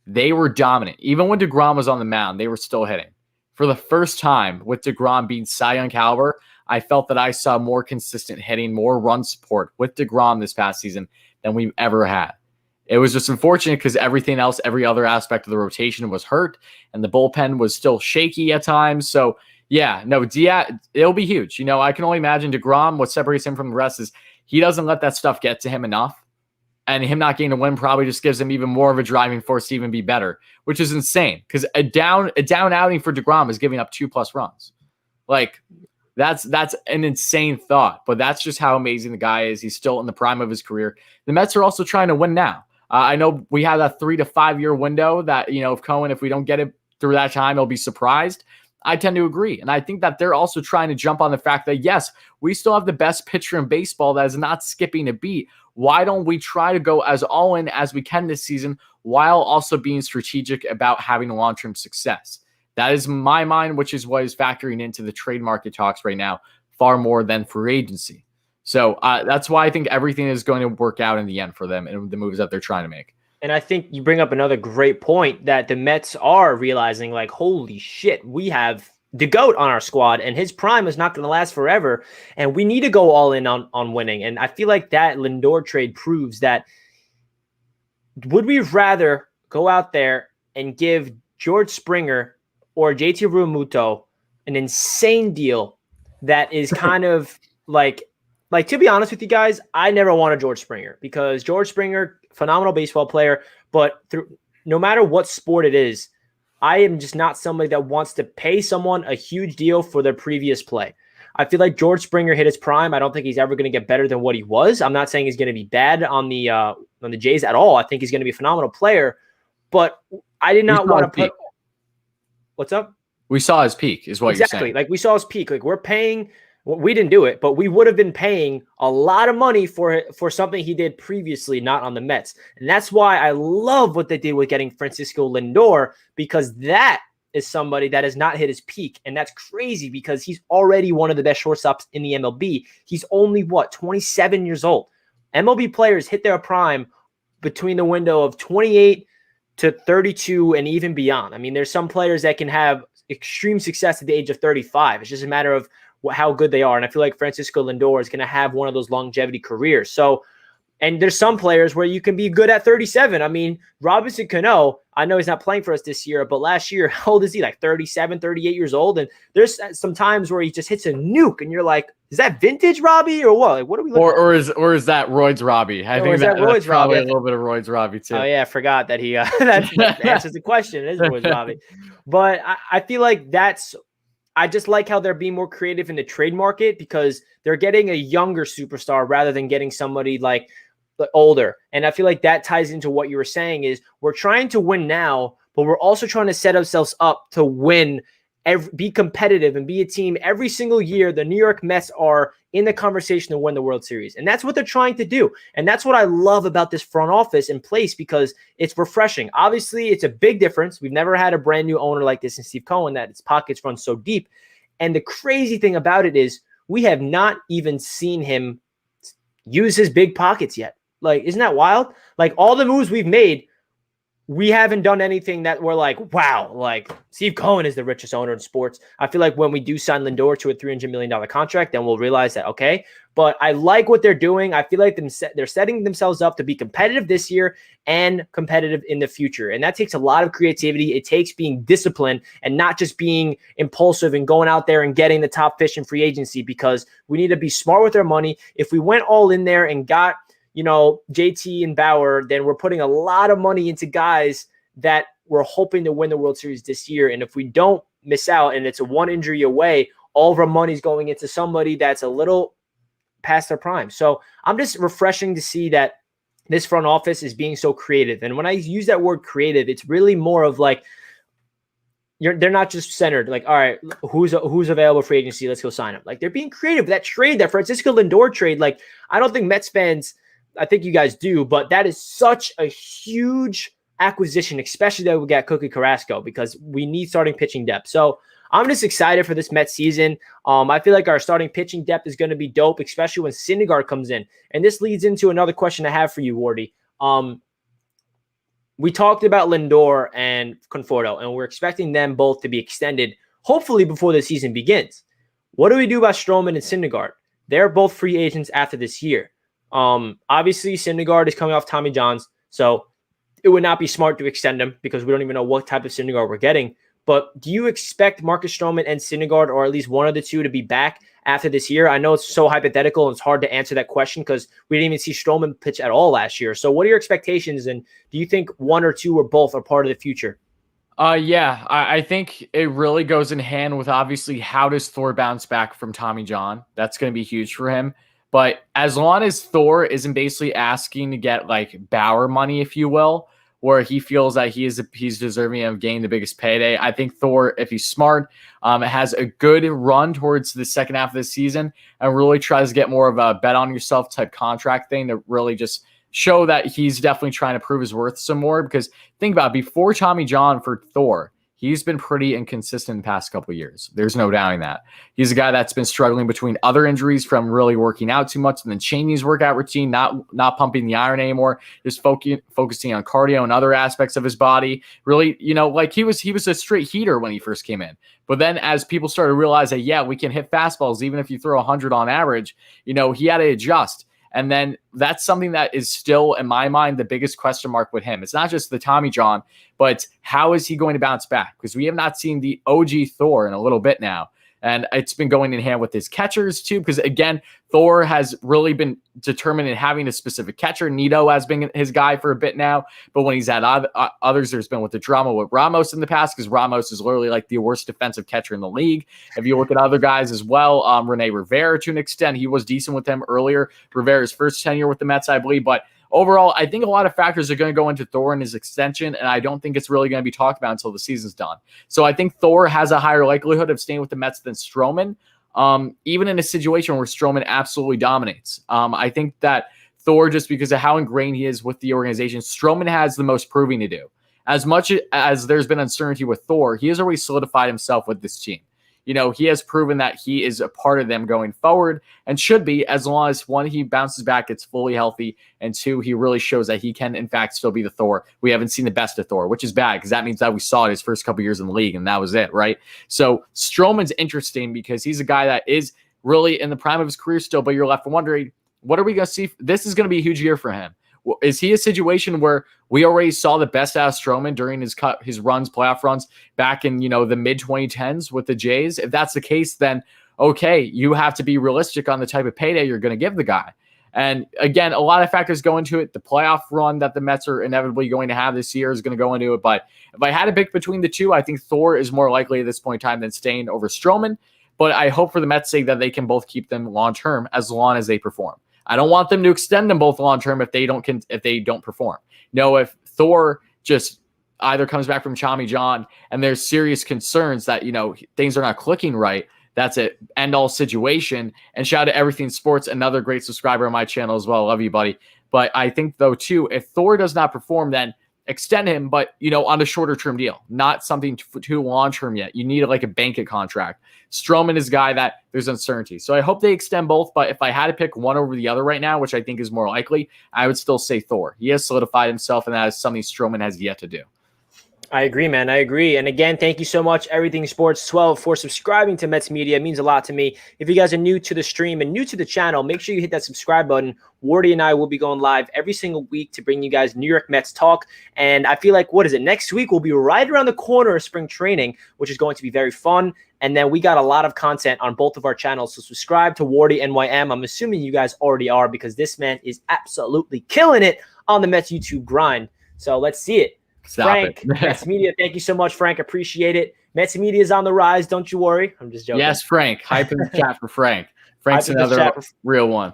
They were dominant. Even when deGrom was on the mound, they were still hitting. For the first time with deGrom being Cy Young caliber, I felt that I saw more consistent hitting, more run support with deGrom this past season than we've ever had. It was just unfortunate because everything else, every other aspect of the rotation was hurt, and the bullpen was still shaky at times. So, yeah, no, Diaz, it'll be huge. I can only imagine deGrom, what separates him from the rest is he doesn't let that stuff get to him enough. And him not getting a win probably just gives him even more of a driving force to even be better, which is insane because a down outing for deGrom is giving up 2+ runs. Like, that's an insane thought, but that's just how amazing the guy is. He's still in the prime of his career. The Mets are also trying to win now. I know we have that 3 to 5 year window that, if we don't get it through that time, he'll be surprised. I tend to agree. And I think that they're also trying to jump on the fact that, yes, we still have the best pitcher in baseball that is not skipping a beat. Why don't we try to go as all in as we can this season while also being strategic about having long-term success? That is my mind, which is what is factoring into the trade market talks right now far more than free agency. So that's why I think everything is going to work out in the end for them and the moves that they're trying to make. And I think you bring up another great point that the Mets are realizing, like, holy shit, we have the GOAT on our squad, and his prime is not going to last forever, and we need to go all in on winning. And I feel like that Lindor trade proves that. Would we rather go out there and give George Springer or JT Realmuto an insane deal that is kind of like, to be honest with you guys, I never wanted George Springer because George Springer, phenomenal baseball player, but no matter what sport it is, I am just not somebody that wants to pay someone a huge deal for their previous play. I feel like George Springer hit his prime. I don't think he's ever going to get better than what he was. I'm not saying he's going to be bad on the Jays at all. I think he's going to be a phenomenal player, but I did not want to put. What's up? We saw his peak, is what you're saying. Exactly. Like we saw his peak. Like we're paying. Well, we didn't do it, but we would have been paying a lot of money for something he did previously, not on the Mets. And that's why I love what they did with getting Francisco Lindor, because that is somebody that has not hit his peak. And that's crazy because he's already one of the best shortstops in the MLB. He's only, 27 years old. MLB players hit their prime between the window of 28 to 32 and even beyond. I mean, there's some players that can have extreme success at the age of 35. It's just a matter of how good they are. And I feel like Francisco Lindor is going to have one of those longevity careers. So, and there's some players where you can be good at 37. I mean, Robinson Cano, I know he's not playing for us this year, but last year, how old is he? Like 37, 38 years old. And there's some times where he just hits a nuke and you're like, is that vintage Robbie or what? Like, what are we looking at? Or is that Royds Robbie? I think that's probably a little bit of Royds Robbie too. Oh yeah, I forgot that he that answers the question. It is Royds Robbie. But I feel like I just like how they're being more creative in the trade market because they're getting a younger superstar rather than getting somebody like older. And I feel like that ties into what you were saying is we're trying to win now, but we're also trying to set ourselves up to win, be competitive and be a team every single year. The New York Mets are in the conversation to win the World Series. And that's what they're trying to do. And that's what I love about this front office in place because it's refreshing. Obviously, it's a big difference. We've never had a brand new owner like this in Steve Cohen that its pockets run so deep. And the crazy thing about it is we have not even seen him use his big pockets yet. Like, isn't that wild? Like all the moves we've made, we haven't done anything that we're like, wow, like Steve Cohen is the richest owner in sports. I feel like when we do sign Lindor to a $300 million contract, then we'll realize that, okay. But I like what they're doing. I feel like they're setting themselves up to be competitive this year and competitive in the future. And that takes a lot of creativity. It takes being disciplined and not just being impulsive and going out there and getting the top fish in free agency because we need to be smart with our money. If we went all in there and got JT and Bauer, then we're putting a lot of money into guys that we're hoping to win the World Series this year. And if we don't miss out and it's a one injury away, all of our money's going into somebody that's a little past their prime. So I'm just refreshing to see that this front office is being so creative. And when I use that word creative, it's really more of like, they're not just centered like, all right, who's available for agency? Let's go sign him. Like they're being creative. That trade, that Francisco Lindor trade, like I don't think Mets fans, I think you guys do, but that is such a huge acquisition, especially that we got Cookie Carrasco because we need starting pitching depth. So I'm just excited for this Mets season. I feel like our starting pitching depth is going to be dope, especially when Syndergaard comes in. And this leads into another question I have for you, Wardy. We talked about Lindor and Conforto, and we're expecting them both to be extended, hopefully before the season begins. What do we do about Stroman and Syndergaard? They're both free agents after this year. Obviously, Syndergaard is coming off Tommy John's, so it would not be smart to extend him because we don't even know what type of Syndergaard we're getting. But do you expect Marcus Stroman and Syndergaard, or at least one of the two, to be back after this year? I know it's so hypothetical and it's hard to answer that question because we didn't even see Stroman pitch at all last year. So what are your expectations, and do you think one or two or both are part of the future? I think it really goes in hand with obviously how does Thor bounce back from Tommy John? That's going to be huge for him. But as long as Thor isn't basically asking to get like Bauer money, if you will, where he feels that he's deserving of getting the biggest payday, I think Thor, if he's smart, has a good run towards the second half of the season and really tries to get more of a bet on yourself type contract thing to really just show that he's definitely trying to prove his worth some more. Because think about it, before Tommy John for Thor, he's been pretty inconsistent in the past couple of years. There's no doubting that. He's a guy that's been struggling between other injuries from really working out too much and then changing his workout routine, not pumping the iron anymore, just focusing on cardio and other aspects of his body. Really, like he was a straight heater when he first came in. But then as people started to realize that, yeah, we can hit fastballs even if you throw 100 on average, he had to adjust. And then that's something that is still, in my mind, the biggest question mark with him. It's not just the Tommy John, but how is he going to bounce back? Because we have not seen the OG Thor in a little bit now. And it's been going in hand with his catchers too, because again, Thor has really been determined in having a specific catcher. Nito has been his guy for a bit now, but when he's had others, there's been with the drama with Ramos in the past, because Ramos is literally like the worst defensive catcher in the league. If you look at other guys as well, Rene Rivera to an extent, he was decent with them earlier. Rivera's first tenure with the Mets, I believe, but overall, I think a lot of factors are going to go into Thor and his extension, and I don't think it's really going to be talked about until the season's done. So I think Thor has a higher likelihood of staying with the Mets than Stroman, even in a situation where Stroman absolutely dominates. I think that Thor, just because of how ingrained he is with the organization, Stroman has the most proving to do. As much as there's been uncertainty with Thor, he has already solidified himself with this team. You know, he has proven that he is a part of them going forward and should be, as long as, one, he bounces back, gets fully healthy, and two, he really shows that he can, in fact, still be the Thor. We haven't seen the best of Thor, which is bad, because that means that we saw it his first couple years in the league, and that was it, right? So Stroman's interesting because he's a guy that is really in the prime of his career still, but you're left wondering, what are we going to see? This is going to be a huge year for him. Is he a situation where we already saw the best out of Stroman during his runs, playoff runs back in, the mid 2010s with the Jays? If that's the case, then okay, you have to be realistic on the type of payday you're going to give the guy. And again, a lot of factors go into it. The playoff run that the Mets are inevitably going to have this year is going to go into it. But if I had to pick between the two, I think Thor is more likely at this point in time than staying over Stroman. But I hope for the Mets' sake that they can both keep them long-term as long as they perform. I don't want them to extend them both long-term if they don't perform. If Thor just either comes back from Tommy John and there's serious concerns that, things are not clicking right, that's an end-all situation. And shout out to Everything Sports, another great subscriber on my channel as well. Love you, buddy. But I think, though, too, if Thor does not perform, then extend him, but, on a shorter-term deal, not something too long-term yet. You need like a bank contract. Stroman is a guy that there's uncertainty. So I hope they extend both, but if I had to pick one over the other right now, which I think is more likely, I would still say Thor. He has solidified himself, and that is something Stroman has yet to do. I agree, man. I agree. And again, thank you so much, Everything Sports 12, for subscribing to Mets Media. It means a lot to me. If you guys are new to the stream and new to the channel, make sure you hit that subscribe button. Wardy and I will be going live every single week to bring you guys New York Mets talk. And I feel like, next week we'll be right around the corner of spring training, which is going to be very fun. And then we got a lot of content on both of our channels. So subscribe to WardyNYM. I'm assuming you guys already are, because this man is absolutely killing it on the Mets YouTube grind. So let's see it. Frank, Mets Media, thank you so much, Frank. Appreciate it. Mets Media is on the rise. Don't you worry. I'm just joking. Yes, Frank. Hype in the chat for Frank. Frank's another real one.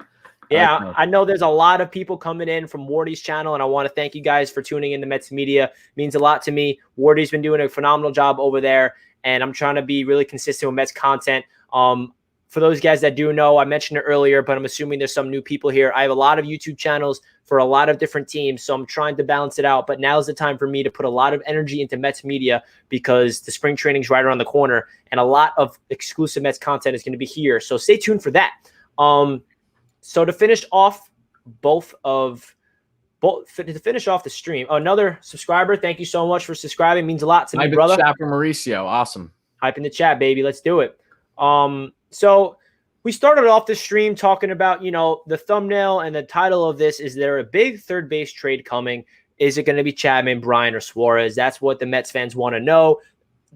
Yeah, I know there's a lot of people coming in from Wardy's channel, and I want to thank you guys for tuning in to Mets Media. It means a lot to me. Wardy's been doing a phenomenal job over there, and I'm trying to be really consistent with Mets content. For those guys that do know, I mentioned it earlier, but I'm assuming there's some new people here. I have a lot of YouTube channels for a lot of different teams, so I'm trying to balance it out. But now's the time for me to put a lot of energy into Mets Media, because the spring training is right around the corner, and a lot of exclusive Mets content is going to be here. So stay tuned for that. So to finish off to finish off the stream, another subscriber, thank you so much for subscribing. It means a lot to me, brother. Hype for Mauricio. Awesome. Hype in the chat, baby. Let's do it. So we started off the stream talking about, the thumbnail and the title of this is, there a big third base trade coming? Is it going to be Chapman, Bryant, or Suarez? That's what the Mets fans want to know.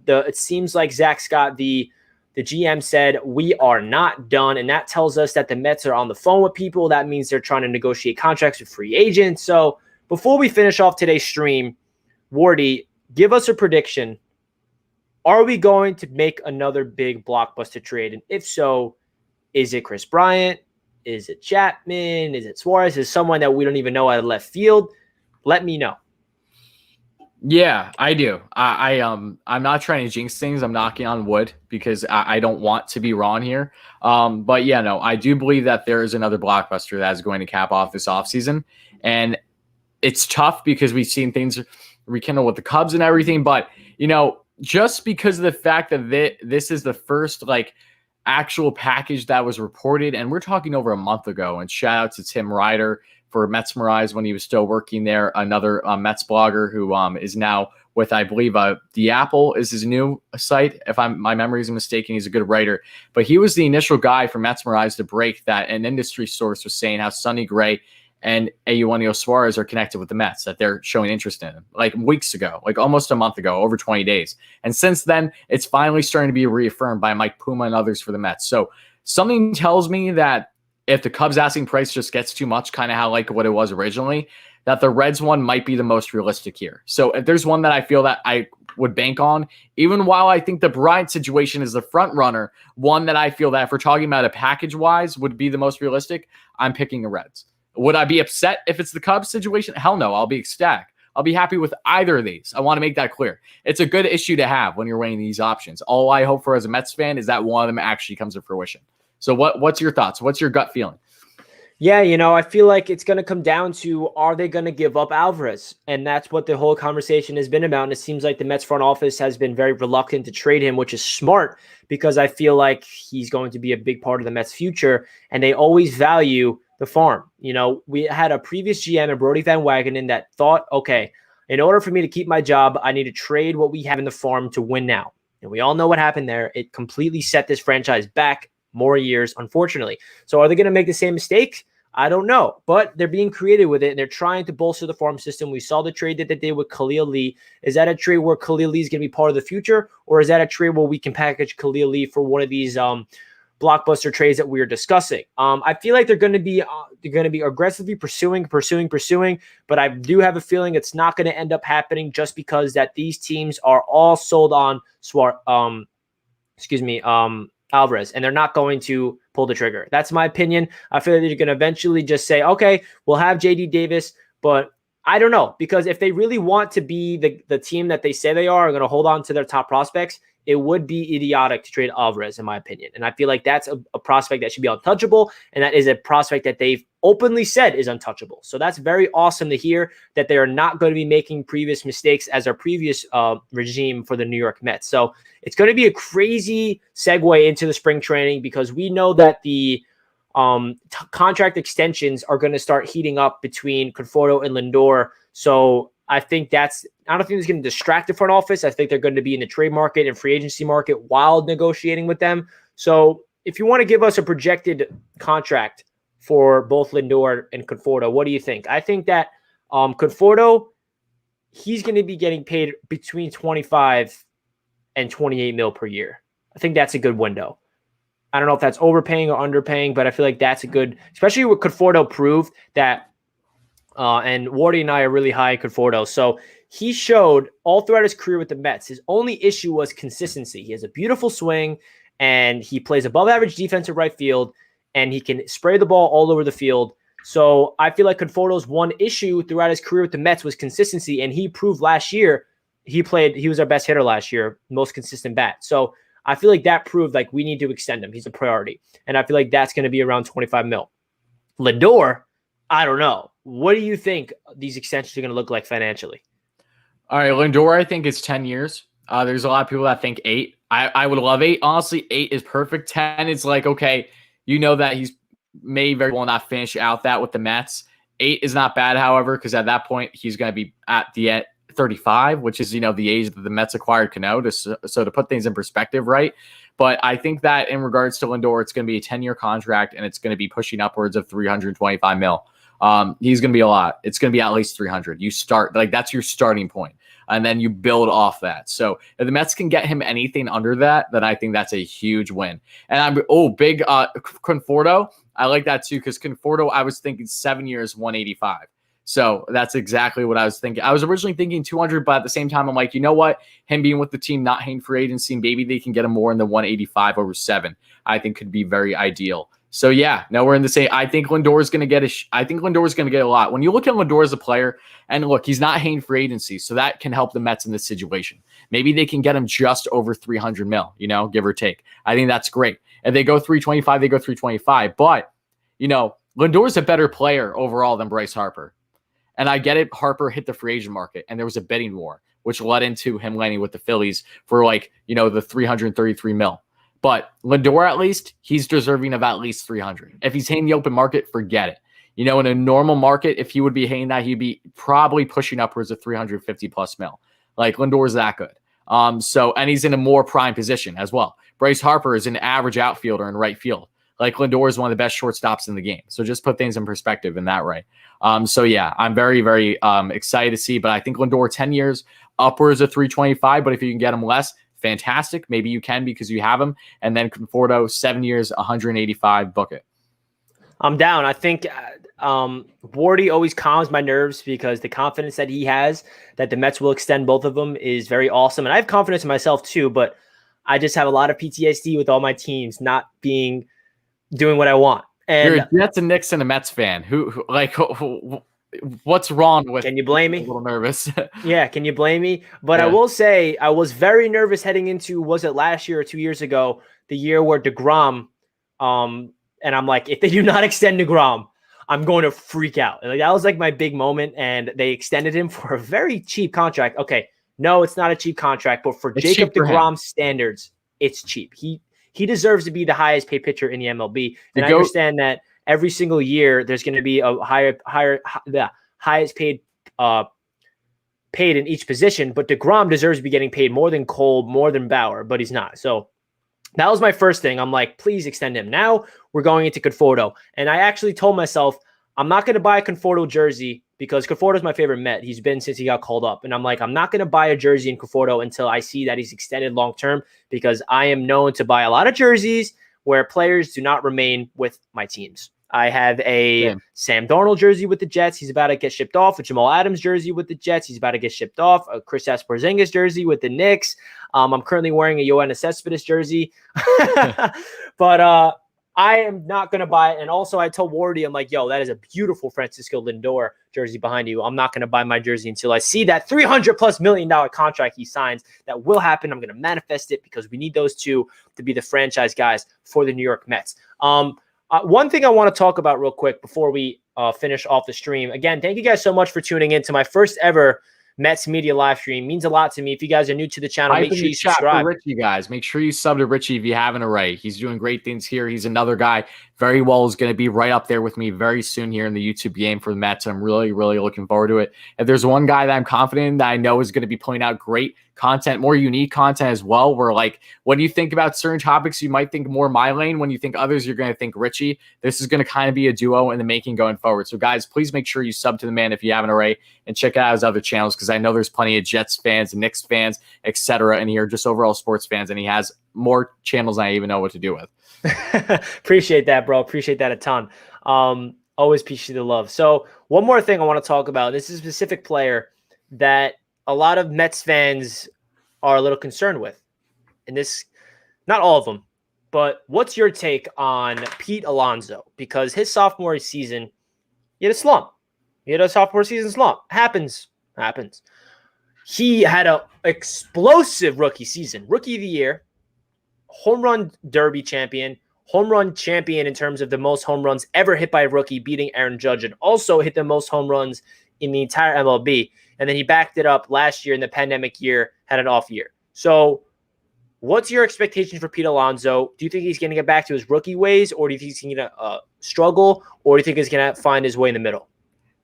It seems like Zach Scott, the GM, said we are not done, and that tells us that the Mets are on the phone with people. That means they're trying to negotiate contracts with free agents. So before we finish off today's stream, Wardy, give us a prediction. Are we going to make another big blockbuster trade? And if so, is it Kris Bryant? Is it Chapman? Is it Suarez? Is it someone that we don't even know out of left field? Let me know. Yeah, I do. I'm not trying to jinx things. I'm knocking on wood because I don't want to be wrong here. But yeah, no, I do believe that there is another blockbuster that is going to cap off this offseason. And it's tough because we've seen things rekindle with the Cubs and everything. But, just because of the fact that this is the first actual package that was reported, and we're talking over a month ago, and shout out to Tim Ryder for Metsmerize when he was still working there, another Mets blogger who is now with, I believe, The Apple is his new site. If my memory is mistaken, he's a good writer. But he was the initial guy for Metsmerize to break that an industry source was saying how Sonny Gray and Eugenio Suarez are connected with the Mets, that they're showing interest in him, like weeks ago, like almost a month ago, over 20 days. And since then, it's finally starting to be reaffirmed by Mike Puma and others for the Mets. So something tells me that if the Cubs asking price just gets too much, kind of how like what it was originally, that the Reds one might be the most realistic here. So if there's one that I feel that I would bank on, even while I think the Bryant situation is the front runner, one that I feel that if we're talking about a package wise would be the most realistic, I'm picking the Reds. Would I be upset if it's the Cubs situation? Hell no, I'll be ecstatic. I'll be happy with either of these. I want to make that clear. It's a good issue to have when you're weighing these options. All I hope for as a Mets fan is that one of them actually comes to fruition. So what's your thoughts? What's your gut feeling? Yeah, I feel like it's going to come down to, are they going to give up Alvarez? And that's what the whole conversation has been about. And it seems like the Mets front office has been very reluctant to trade him, which is smart because I feel like he's going to be a big part of the Mets future. And they always value the farm. We had a previous GM and Brodie Van Wagenen that thought, okay, in order for me to keep my job, I need to trade what we have in the farm to win now. And we all know what happened there. It completely set this franchise back more years, unfortunately. So are they going to make the same mistake? I don't know, but they're being creative with it, and they're trying to bolster the farm system. We saw the trade that they did with Khalil Lee. Is that a trade where Khalil Lee is going to be part of the future, or is that a trade where we can package Khalil Lee for one of these blockbuster trades that we are discussing? I feel like they're going to be aggressively pursuing, but I do have a feeling it's not going to end up happening just because that these teams are all sold on Alvarez, and they're not going to pull the trigger. That's my opinion. I feel like they're going to eventually just say, okay, we'll have JD Davis, but I don't know, because if they really want to be the team that they say they are going to hold on to their top prospects, it would be idiotic to trade Alvarez, in my opinion. And I feel like that's a prospect that should be untouchable, and that is a prospect that they've openly said is untouchable. So that's very awesome to hear that they are not going to be making previous mistakes as our previous regime for the New York Mets. So it's going to be a crazy segue into the spring training because we know that the contract extensions are going to start heating up between Conforto and Lindor. So I don't think it's going to distract the front office. I think they're going to be in the trade market and free agency market while negotiating with them. So if you want to give us a projected contract for both Lindor and Conforto, what do you think? I think that Conforto, he's going to be getting paid between 25 and 28 mil per year. I think that's a good window. I don't know if that's overpaying or underpaying, but I feel like that's a good, especially what Conforto proved that, and Wardy and I are really high in Conforto. So he showed all throughout his career with the Mets, his only issue was consistency. He has a beautiful swing, and he plays above average defense at right field, and he can spray the ball all over the field. So I feel like Conforto's one issue throughout his career with the Mets was consistency, and he proved last year he was our best hitter last year, most consistent bat. So I feel like that proved like we need to extend him. He's a priority. And I feel like that's going to be around 25 mil. Lindor, I don't know. What do you think these extensions are going to look like financially? All right, Lindor, I think it's 10 years. There's a lot of people that think 8. I would love 8. Honestly, 8 is perfect. 10 is like, okay, you know that he's may very well not finish out that with the Mets. 8 is not bad, however, because at that point, he's going to be at the end 35, which is, the age that the Mets acquired Cano. So to put things in perspective, right? But I think that in regards to Lindor, it's going to be a 10-year contract, and it's going to be pushing upwards of 325 mil. He's going to be a lot. It's going to be at least 300. You start, that's your starting point, and then you build off that. So if the Mets can get him anything under that, then I think that's a huge win. And big Conforto. I like that too, because Conforto, I was thinking 7 years, 185. So that's exactly what I was thinking. I was originally thinking 200, but at the same time, I'm like, you know what? Him being with the team, not hitting free agency, maybe they can get him more in the 185 over 7. I think could be very ideal. So yeah, now we're in the same. I think Lindor is going to get a lot. When you look at Lindor as a player, and look, he's not hitting free agency, so that can help the Mets in this situation. Maybe they can get him just over 300 mil, give or take. I think that's great. If they go 325, they go 325. But Lindor is a better player overall than Bryce Harper. And I get it. Harper hit the free agent market, and there was a bidding war, which led into him landing with the Phillies for the 333 mil. But Lindor, at least, he's deserving of at least 300. If he's hitting the open market, forget it. In a normal market, if he would be hitting that, he'd be probably pushing upwards of 350 plus mil. Lindor's that good. And he's in a more prime position as well. Bryce Harper is an average outfielder in right field. like Lindor is one of the best shortstops in the game. So just put things in perspective in that way. So yeah, I'm very, very excited to see, but I think Lindor 10 years upwards of 325, but if you can get him less, fantastic. Maybe you can because you have him. And then Conforto, 7 years, 185, book it. I'm down. I think Wardy always calms my nerves because the confidence that he has that the Mets will extend both of them is very awesome. And I have confidence in myself too, but I just have a lot of PTSD with all my teams not doing what I want. And you're a Jets and Knicks and a Mets fan. What's wrong with? Can you blame me? A little nervous. Yeah, can you blame me? But Yeah. I will say I was very nervous heading into, was it last year or 2 years ago, the year where DeGrom, and I'm like, if they do not extend DeGrom, I'm going to freak out. And that was like my big moment, and they extended him for a very cheap contract. Okay, no, it's not a cheap contract, but for It's Jacob cheap for DeGrom standards, it's cheap. He deserves to be the highest paid pitcher in the MLB. And I understand that every single year there's going to be a the highest paid in each position, but DeGrom deserves to be getting paid more than Cole, more than Bauer, but he's not. So that was my first thing. I'm like, please extend him. Now we're going into Conforto. And I actually told myself, I'm not going to buy a Conforto jersey because Conforto is my favorite Met. He's been since he got called up. And I'm like, I'm not going to buy a jersey in Conforto until I see that he's extended long-term, because I am known to buy a lot of jerseys where players do not remain with my teams. I have a Sam Darnold jersey with the Jets. He's about to get shipped off. A Jamal Adams jersey with the Jets. He's about to get shipped off. A Kris Porzingis jersey with the Knicks. I'm currently wearing a Yoenis Cespedes jersey. But I am not going to buy it. And also I told Wardy, I'm like, yo, that is a beautiful Francisco Lindor jersey behind you. I'm not going to buy my jersey until I see that $300+ million contract he signs. That will happen. I'm going to manifest it because we need those two to be the franchise guys for the New York Mets. One thing I want to talk about real quick before we finish off the stream. Again, thank you guys so much for tuning in to my first ever Mets media live stream. It means a lot to me. If you guys are new to the channel, make sure you subscribe. Richie, guys, make sure you sub to Richie if you haven't already. He's doing great things here. He's another guy very well is going to be right up there with me very soon here in the YouTube game for the Mets. I'm really, really looking forward to it. If there's one guy that I'm confident in that I know is going to be putting out great content, more unique content as well, where like when you think about certain topics, you might think more my lane. When you think others, you're going to think Richie. This is going to kind of be a duo in the making going forward. So guys, please make sure you sub to the man if you haven't already, and check out his other channels, because I know there's plenty of Jets fans and Knicks fans, etc. in here, just overall sports fans, and he has more channels than I even know what to do with. Appreciate that, bro. Appreciate that a ton. Always appreciate the love. So one more thing I want to talk about. This is a specific player that a lot of Mets fans are a little concerned with. And this, not all of them, but what's your take on Pete Alonso? Because his sophomore season, he had a slump. He had a sophomore season slump. Happens. He had an explosive rookie season. Rookie of the year, home run derby champion, home run champion in terms of the most home runs ever hit by a rookie, beating Aaron Judge, and also hit the most home runs in the entire MLB. And then he backed it up last year in the pandemic year, had an off year. So what's your expectation for Pete Alonso? Do you think he's going to get back to his rookie ways, or do you think he's going to struggle, or do you think he's going to find his way in the middle?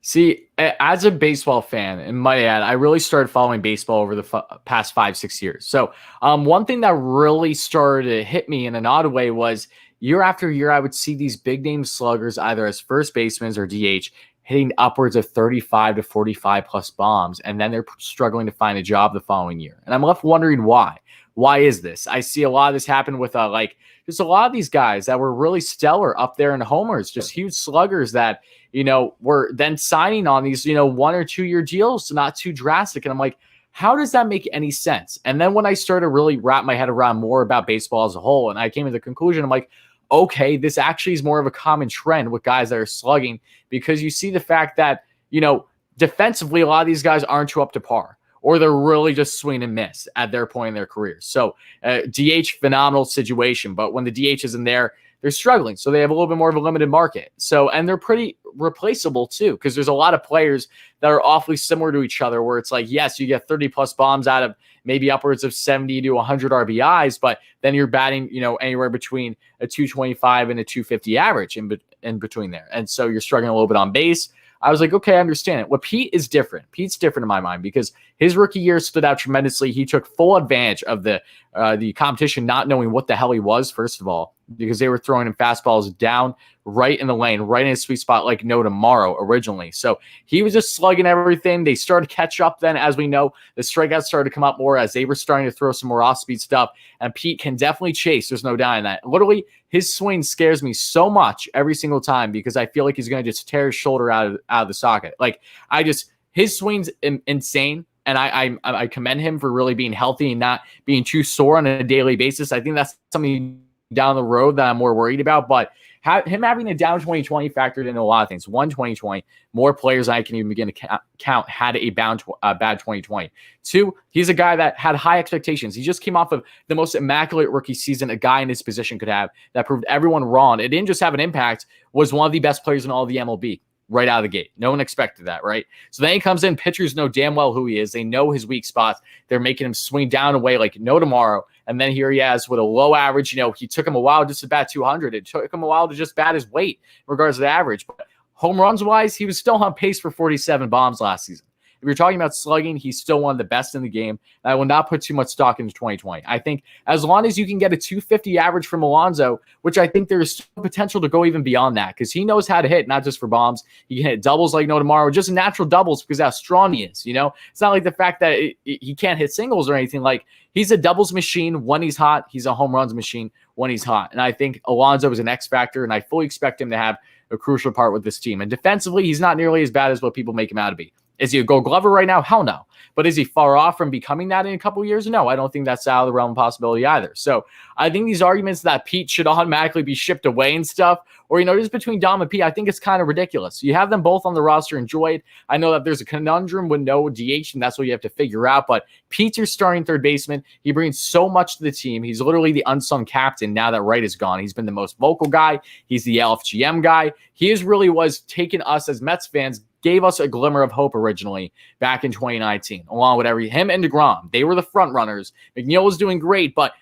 See, as a baseball fan, and might add, I really started following baseball over the past 5-6 years. So one thing that really started to hit me in an odd way was year after year, I would see these big name sluggers either as first basemen or DH hitting upwards of 35 to 45 plus bombs, and then they're struggling to find a job the following year. And I'm left wondering why. Why is this? I see a lot of this happen with just a lot of these guys that were really stellar up there in homers, just huge sluggers that, were then signing on these, 1 or 2 year deals, not too drastic. And I'm like, how does that make any sense? And then when I started to really wrap my head around more about baseball as a whole, and I came to the conclusion, I'm like, okay, this actually is more of a common trend with guys that are slugging, because you see the fact that, defensively, a lot of these guys aren't too up to par, or they're really just swing and miss at their point in their career. So DH, phenomenal situation, but when the DH isn't there, they're struggling. So they have a little bit more of a limited market. So, and they're pretty replaceable too, because there's a lot of players that are awfully similar to each other, where it's like, yes, you get 30 plus bombs out of maybe upwards of 70 to 100 RBIs, but then you're batting, anywhere between a 225 and a 250 average in between there. And so you're struggling a little bit on base. I was like, okay, I understand it. What Pete is different. Pete's different in my mind, because his rookie year stood out tremendously. He took full advantage of the competition, not knowing what the hell he was, first of all, because they were throwing him fastballs down right in the lane, right in his sweet spot, like no tomorrow originally. So he was just slugging everything. They started to catch up then, as we know. The strikeouts started to come up more as they were starting to throw some more off-speed stuff, and Pete can definitely chase. There's no doubt in that. Literally, his swing scares me so much every single time because I feel like he's going to just tear his shoulder out of the socket. Like, his swing's insane. And I commend him for really being healthy and not being too sore on a daily basis. I think that's something down the road that I'm more worried about. But him having a down 2020 factored into a lot of things. 2020, more players I can even begin to count had a bad 2020. 2, he's a guy that had high expectations. He just came off of the most immaculate rookie season a guy in his position could have that proved everyone wrong. It didn't just have an impact, was one of the best players in all of the MLB. Right out of the gate. No one expected that, right? So then he comes in, pitchers know damn well who he is. They know his weak spots. They're making him swing down away like no tomorrow. And then here he is with a low average. He took him a while just to bat 200. It took him a while to just bat his weight in regards to the average. But home runs wise, he was still on pace for 47 bombs last season. If you're talking about slugging, he's still one of the best in the game. And I will not put too much stock into 2020. I think as long as you can get a 250 average from Alonso, which I think there is potential to go even beyond that because he knows how to hit, not just for bombs. He can hit doubles like no tomorrow, just natural doubles because how strong he is. It's not like the fact that he can't hit singles or anything. Like, he's a doubles machine when he's hot. He's a home runs machine when he's hot. And I think Alonso is an X factor, and I fully expect him to have a crucial part with this team. And defensively, he's not nearly as bad as what people make him out to be. Is he a Gold Glover right now? Hell no. But is he far off from becoming that in a couple of years? No, I don't think that's out of the realm of possibility either. So I think these arguments that Pete should automatically be shipped away and stuff, or, just between Dom and Pete, I think it's kind of ridiculous. You have them both on the roster, enjoy it. I know that there's a conundrum with no DH, and that's what you have to figure out. But Pete's your starting third baseman. He brings so much to the team. He's literally the unsung captain now that Wright is gone. He's been the most vocal guy. He's the LFGM guy. He really was taking us as Mets fans, gave us a glimmer of hope originally back in 2019, along with him and DeGrom. They were the front runners. McNeil was doing great, but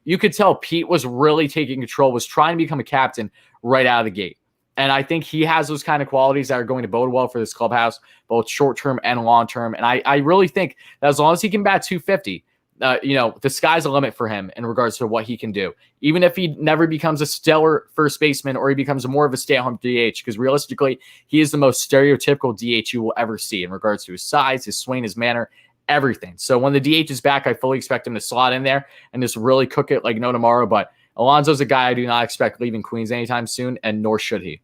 you could tell Pete was really taking control, was trying to become a captain right out of the gate. And I think he has those kind of qualities that are going to bode well for this clubhouse, both short-term and long-term. And I really think that as long as he can bat 250, the sky's the limit for him in regards to what he can do. Even if he never becomes a stellar first baseman or he becomes more of a stay-at-home DH, because realistically, he is the most stereotypical DH you will ever see in regards to his size, his swing, his manner, everything. So when the DH is back, I fully expect him to slot in there and just really cook it like no tomorrow. But Alonso's a guy I do not expect leaving Queens anytime soon, and nor should he.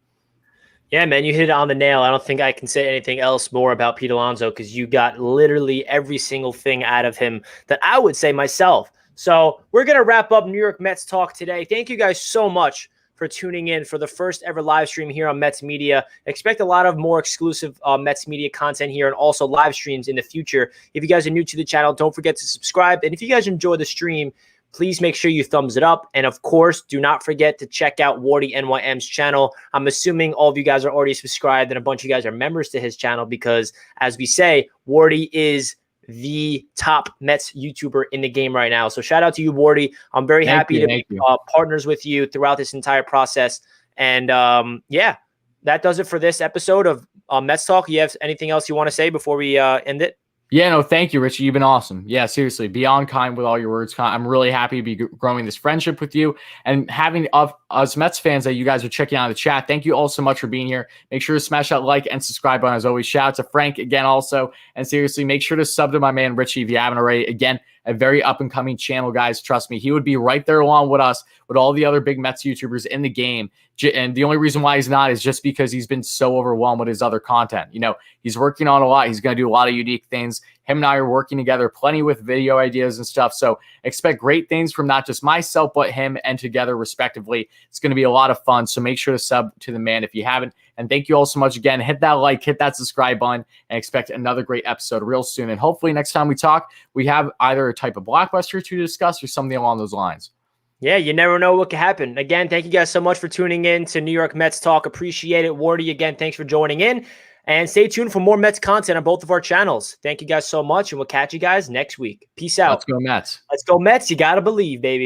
Yeah, man, you hit it on the nail. I don't think I can say anything else more about Pete Alonso because you got literally every single thing out of him that I would say myself. So we're going to wrap up New York Mets talk today. Thank you guys so much for tuning in for the first ever live stream here on Mets Media. Expect a lot of more exclusive Mets Media content here and also live streams in the future. If you guys are new to the channel, don't forget to subscribe. And if you guys enjoy the stream, please make sure you thumbs it up. And of course, do not forget to check out WardyNYM's channel. I'm assuming all of you guys are already subscribed and a bunch of you guys are members to his channel because, as we say, Wardy is the top Mets YouTuber in the game right now. So shout out to you, Wardy. I'm very happy to be partners with you throughout this entire process. And yeah, that does it for this episode of Mets Talk. You have anything else you want to say before we end it? Yeah, no, thank you, Richie. You've been awesome. Yeah, seriously, beyond kind with all your words. I'm really happy to be growing this friendship with you and having us Mets fans that you guys are checking out the chat. Thank you all so much for being here. Make sure to smash that like and subscribe button as always. Shout out to Frank again also. And seriously, make sure to sub to my man Richie if you haven't already. Again, a very up-and-coming channel, guys. Trust me, he would be right there along with us, with all the other big Mets YouTubers in the game. And the only reason why he's not is just because he's been so overwhelmed with his other content. He's working on a lot. He's going to do a lot of unique things. Him and I are working together plenty with video ideas and stuff. So expect great things from not just myself, but him and together respectively. It's going to be a lot of fun. So make sure to sub to the man if you haven't. And thank you all so much again. Hit that like, hit that subscribe button, and expect another great episode real soon. And hopefully next time we talk, we have either a type of blockbuster to discuss or something along those lines. Yeah, you never know what could happen. Again, thank you guys so much for tuning in to New York Mets Talk. Appreciate it. Wardy, again, thanks for joining in. And stay tuned for more Mets content on both of our channels. Thank you guys so much, and we'll catch you guys next week. Peace out. Let's go Mets. Let's go Mets. You got to believe, baby.